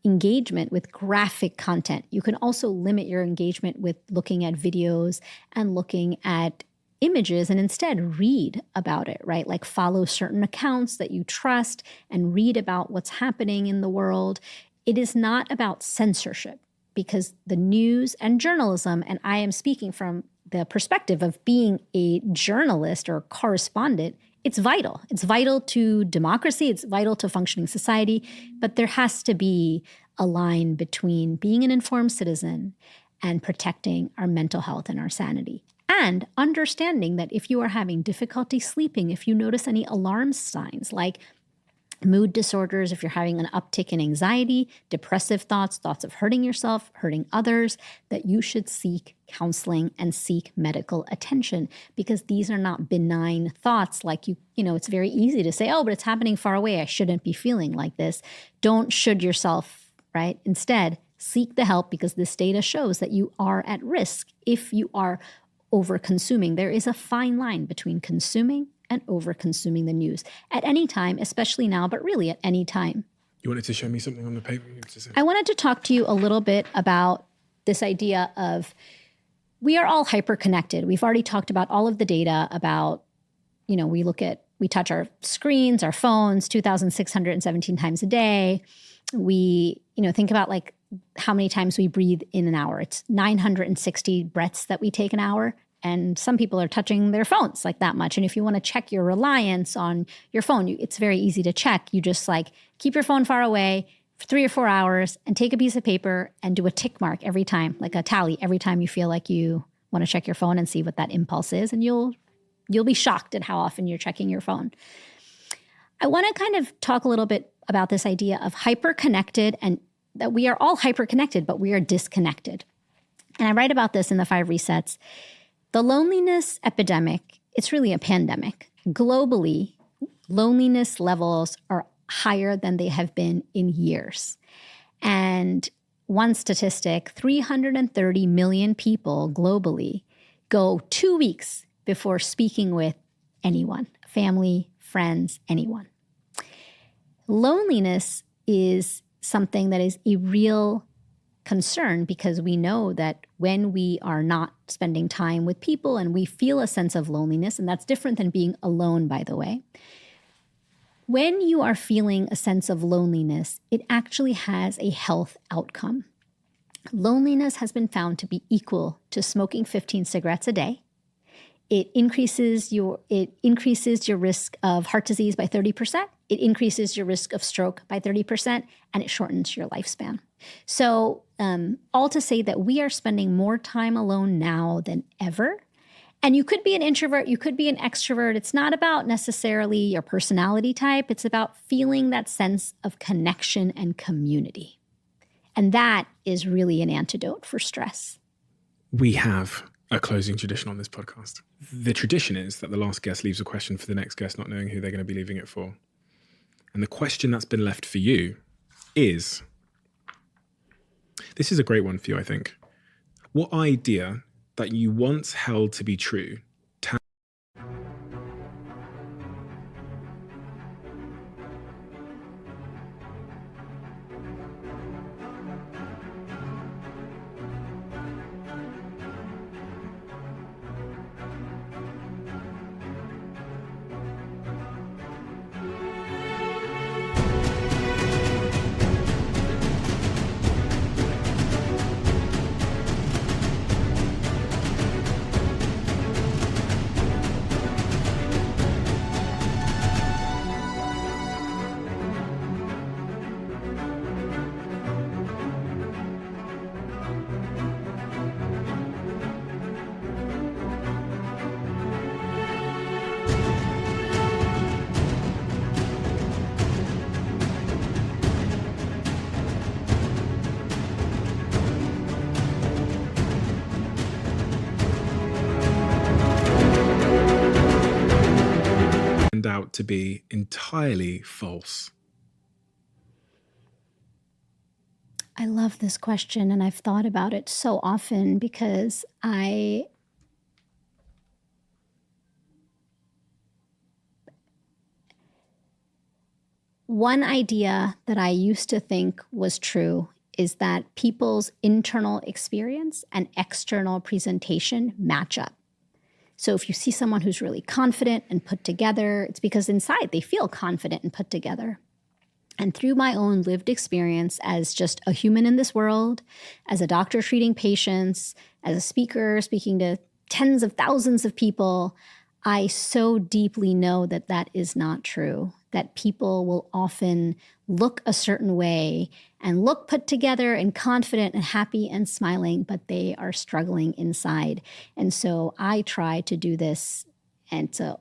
Speaker 1: engagement with graphic content. You can also limit your engagement with looking at videos and looking at images and instead read about it, right? Like follow certain accounts that you trust and read about what's happening in the world. It is not about censorship, because the news and journalism, and I am speaking from the perspective of being a journalist or correspondent It's vital. It's vital to democracy. It's vital to functioning society. But there has to be a line between being an informed citizen and protecting our mental health and our sanity. And understanding that if you are having difficulty sleeping, if you notice any alarm signs like mood disorders, if you're having an uptick in anxiety, depressive thoughts, thoughts of hurting yourself, hurting others, that you should seek counseling and seek medical attention, because these are not benign thoughts like it's very easy to say, oh, but it's happening far away. I shouldn't be feeling like this. Don't should yourself, right? Instead, seek the help, because this data shows that you are at risk if you are over-consuming. There is a fine line between consuming and over-consuming the news at any time, especially now, but really at any time.
Speaker 2: You wanted to show me something on the paper?
Speaker 1: I wanted to talk to you a little bit about this idea of we are all hyper-connected. We've already talked about all of the data about, we touch our screens, our phones, 2,617 times a day. We, think about like how many times we breathe in an hour. It's 960 breaths that we take an hour. And some people are touching their phones like that much. And if you want to check your reliance on your phone, it's very easy to check. You just keep your phone far away for 3 or 4 hours and take a piece of paper and do a tick mark every time, like a tally, every time you feel like you want to check your phone and see what that impulse is. And you'll be shocked at how often you're checking your phone. I want to kind of talk a little bit about this idea of hyper-connected, and that we are all hyper-connected, but we are disconnected. And I write about this in the 5 Resets. The loneliness epidemic, it's really a pandemic. Globally, loneliness levels are higher than they have been in years. And one statistic, 330 million people globally go 2 weeks before speaking with anyone, family, friends, anyone. Loneliness is something that is a real concern, because we know that when we are not spending time with people and we feel a sense of loneliness, and that's different than being alone, by the way. When you are feeling a sense of loneliness, it actually has a health outcome. Loneliness has been found to be equal to smoking 15 cigarettes a day. It increases your risk of heart disease by 30%. It increases your risk of stroke by 30%, and it shortens your lifespan. So all to say that we are spending more time alone now than ever. And you could be an introvert, you could be an extrovert. It's not about necessarily your personality type. It's about feeling that sense of connection and community. And that is really an antidote for stress.
Speaker 2: We have a closing tradition on this podcast. The tradition is that the last guest leaves a question for the next guest, not knowing who they're going to be leaving it for. And the question that's been left for you is, this is a great one for you, I think. What idea that you once held to be true turned out to be entirely false?
Speaker 1: I love this question, and I've thought about it so often, because one idea that I used to think was true is that people's internal experience and external presentation match up. So if you see someone who's really confident and put together, it's because inside they feel confident and put together. And through my own lived experience as just a human in this world, as a doctor treating patients, as a speaker speaking to tens of thousands of people, I so deeply know that that is not true, that people will often look a certain way and look put together and confident and happy and smiling, but they are struggling inside. And so I try to do this, and it's a,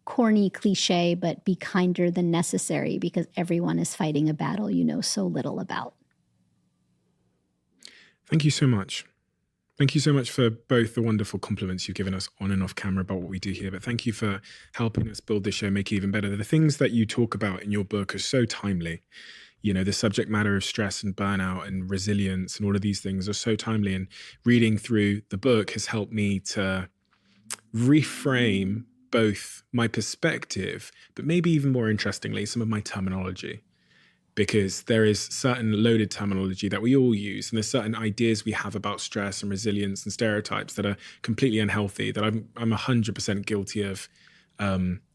Speaker 1: corny cliche, but be kinder than necessary, because everyone is fighting a battle you know so little about.
Speaker 2: Thank you so much. Thank you so much for both the wonderful compliments you've given us on and off camera about what we do here, but thank you for helping us build this show, make it even better. The things that you talk about in your book are so timely. The subject matter of stress and burnout and resilience and all of these things are so timely. And reading through the book has helped me to reframe both my perspective, but maybe even more interestingly, some of my terminology. Because there is certain loaded terminology that we all use, and there's certain ideas we have about stress and resilience and stereotypes that are completely unhealthy, that I'm 100% guilty of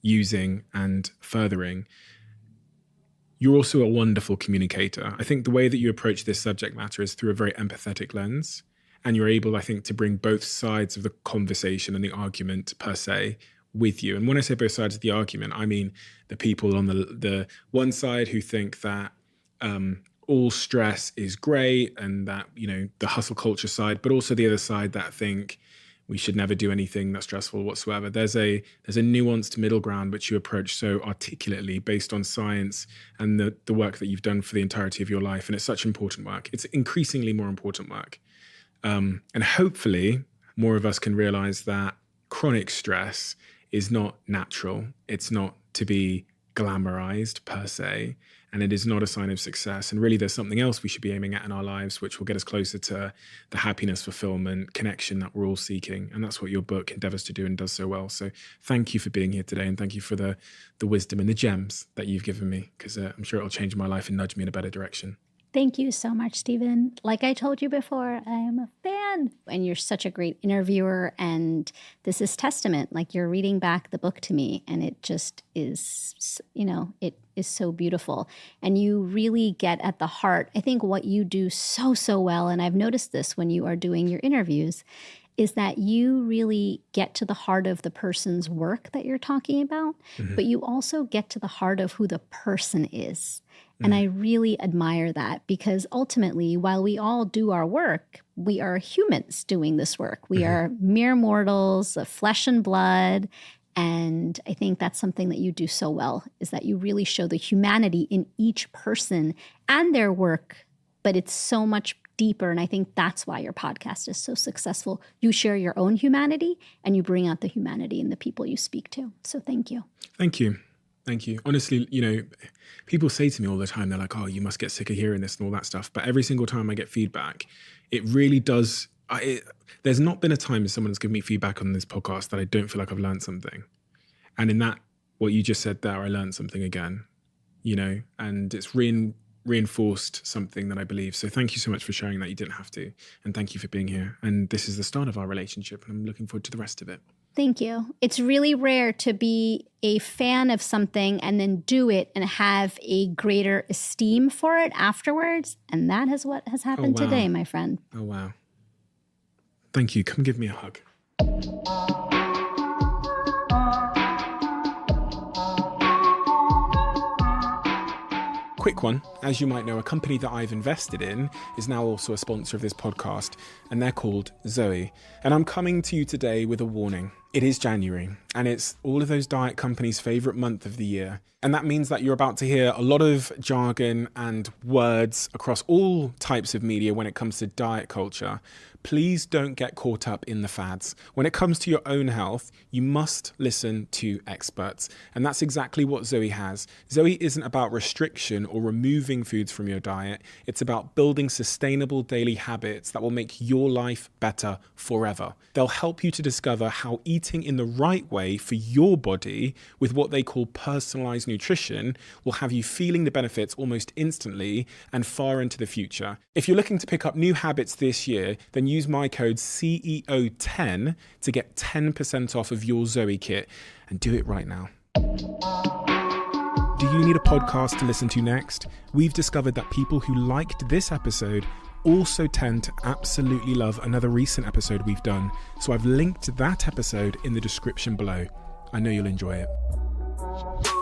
Speaker 2: using and furthering. You're also a wonderful communicator. I think the way that you approach this subject matter is through a very empathetic lens, and you're able, I think, to bring both sides of the conversation and the argument per se with you. And when I say both sides of the argument, I mean the people on the one side who think that all stress is great and that, the hustle culture side, but also the other side that think we should never do anything that's stressful whatsoever. There's a nuanced middle ground which you approach so articulately based on science and the work that you've done for the entirety of your life. And it's such important work. It's increasingly more important work. And hopefully more of us can realize that chronic stress is not natural. It's not to be glamorized per se, and it is not a sign of success. And really, there's something else we should be aiming at in our lives, which will get us closer to the happiness, fulfillment, connection that we're all seeking. And that's what your book endeavors to do and does so well. So thank you for being here today, and thank you for the wisdom and the gems that you've given me, because I'm sure it'll change my life and nudge me in a better direction.
Speaker 1: Thank you so much, Stephen. Like I told you before, I am a fan. And you're such a great interviewer. And this is testament. Like, you're reading back the book to me, and it just is, it is so beautiful. And you really get at the heart. I think what you do so well, and I've noticed this when you are doing your interviews, is that you really get to the heart of the person's work that you're talking about, but you also get to the heart of who the person is. And I really admire that, because ultimately, while we all do our work, we are humans doing this work. We are mere mortals of flesh and blood. And I think that's something that you do so well, is that you really show the humanity in each person and their work, but it's so much deeper. And I think that's why your podcast is so successful. You share your own humanity and you bring out the humanity in the people you speak to. So thank you.
Speaker 2: Thank you. Thank you. Honestly, people say to me all the time, they're like, oh, you must get sick of hearing this and all that stuff. But every single time I get feedback, it really does. There's not been a time someone's given me feedback on this podcast that I don't feel like I've learned something. And in that, what you just said there, I learned something again, and it's reinforced something that I believe. So thank you so much for sharing that. You didn't have to. And thank you for being here. And this is the start of our relationship, and I'm looking forward to the rest of it.
Speaker 1: Thank you. It's really rare to be a fan of something and then do it and have a greater esteem for it afterwards. And that is what has happened today, my friend.
Speaker 2: Oh, wow. Thank you. Come give me a hug. Quick one. As you might know, a company that I've invested in is now also a sponsor of this podcast, and they're called Zoe. And I'm coming to you today with a warning. It is January, and it's all of those diet companies' favorite month of the year. And that means that you're about to hear a lot of jargon and words across all types of media when it comes to diet culture. Please don't get caught up in the fads. When it comes to your own health, you must listen to experts. And that's exactly what Zoe has. Zoe isn't about restriction or removing foods from your diet. It's about building sustainable daily habits that will make your life better forever. They'll help you to discover how eating in the right way for your body with what they call personalized nutrition will have you feeling the benefits almost instantly and far into the future. If you're looking to pick up new habits this year, then use my code CEO10 to get 10% off of your Zoe kit, and do it right now. Do you need a podcast to listen to next? We've discovered that people who liked this episode also tend to absolutely love another recent episode we've done, so I've linked that episode in the description below. I know you'll enjoy it.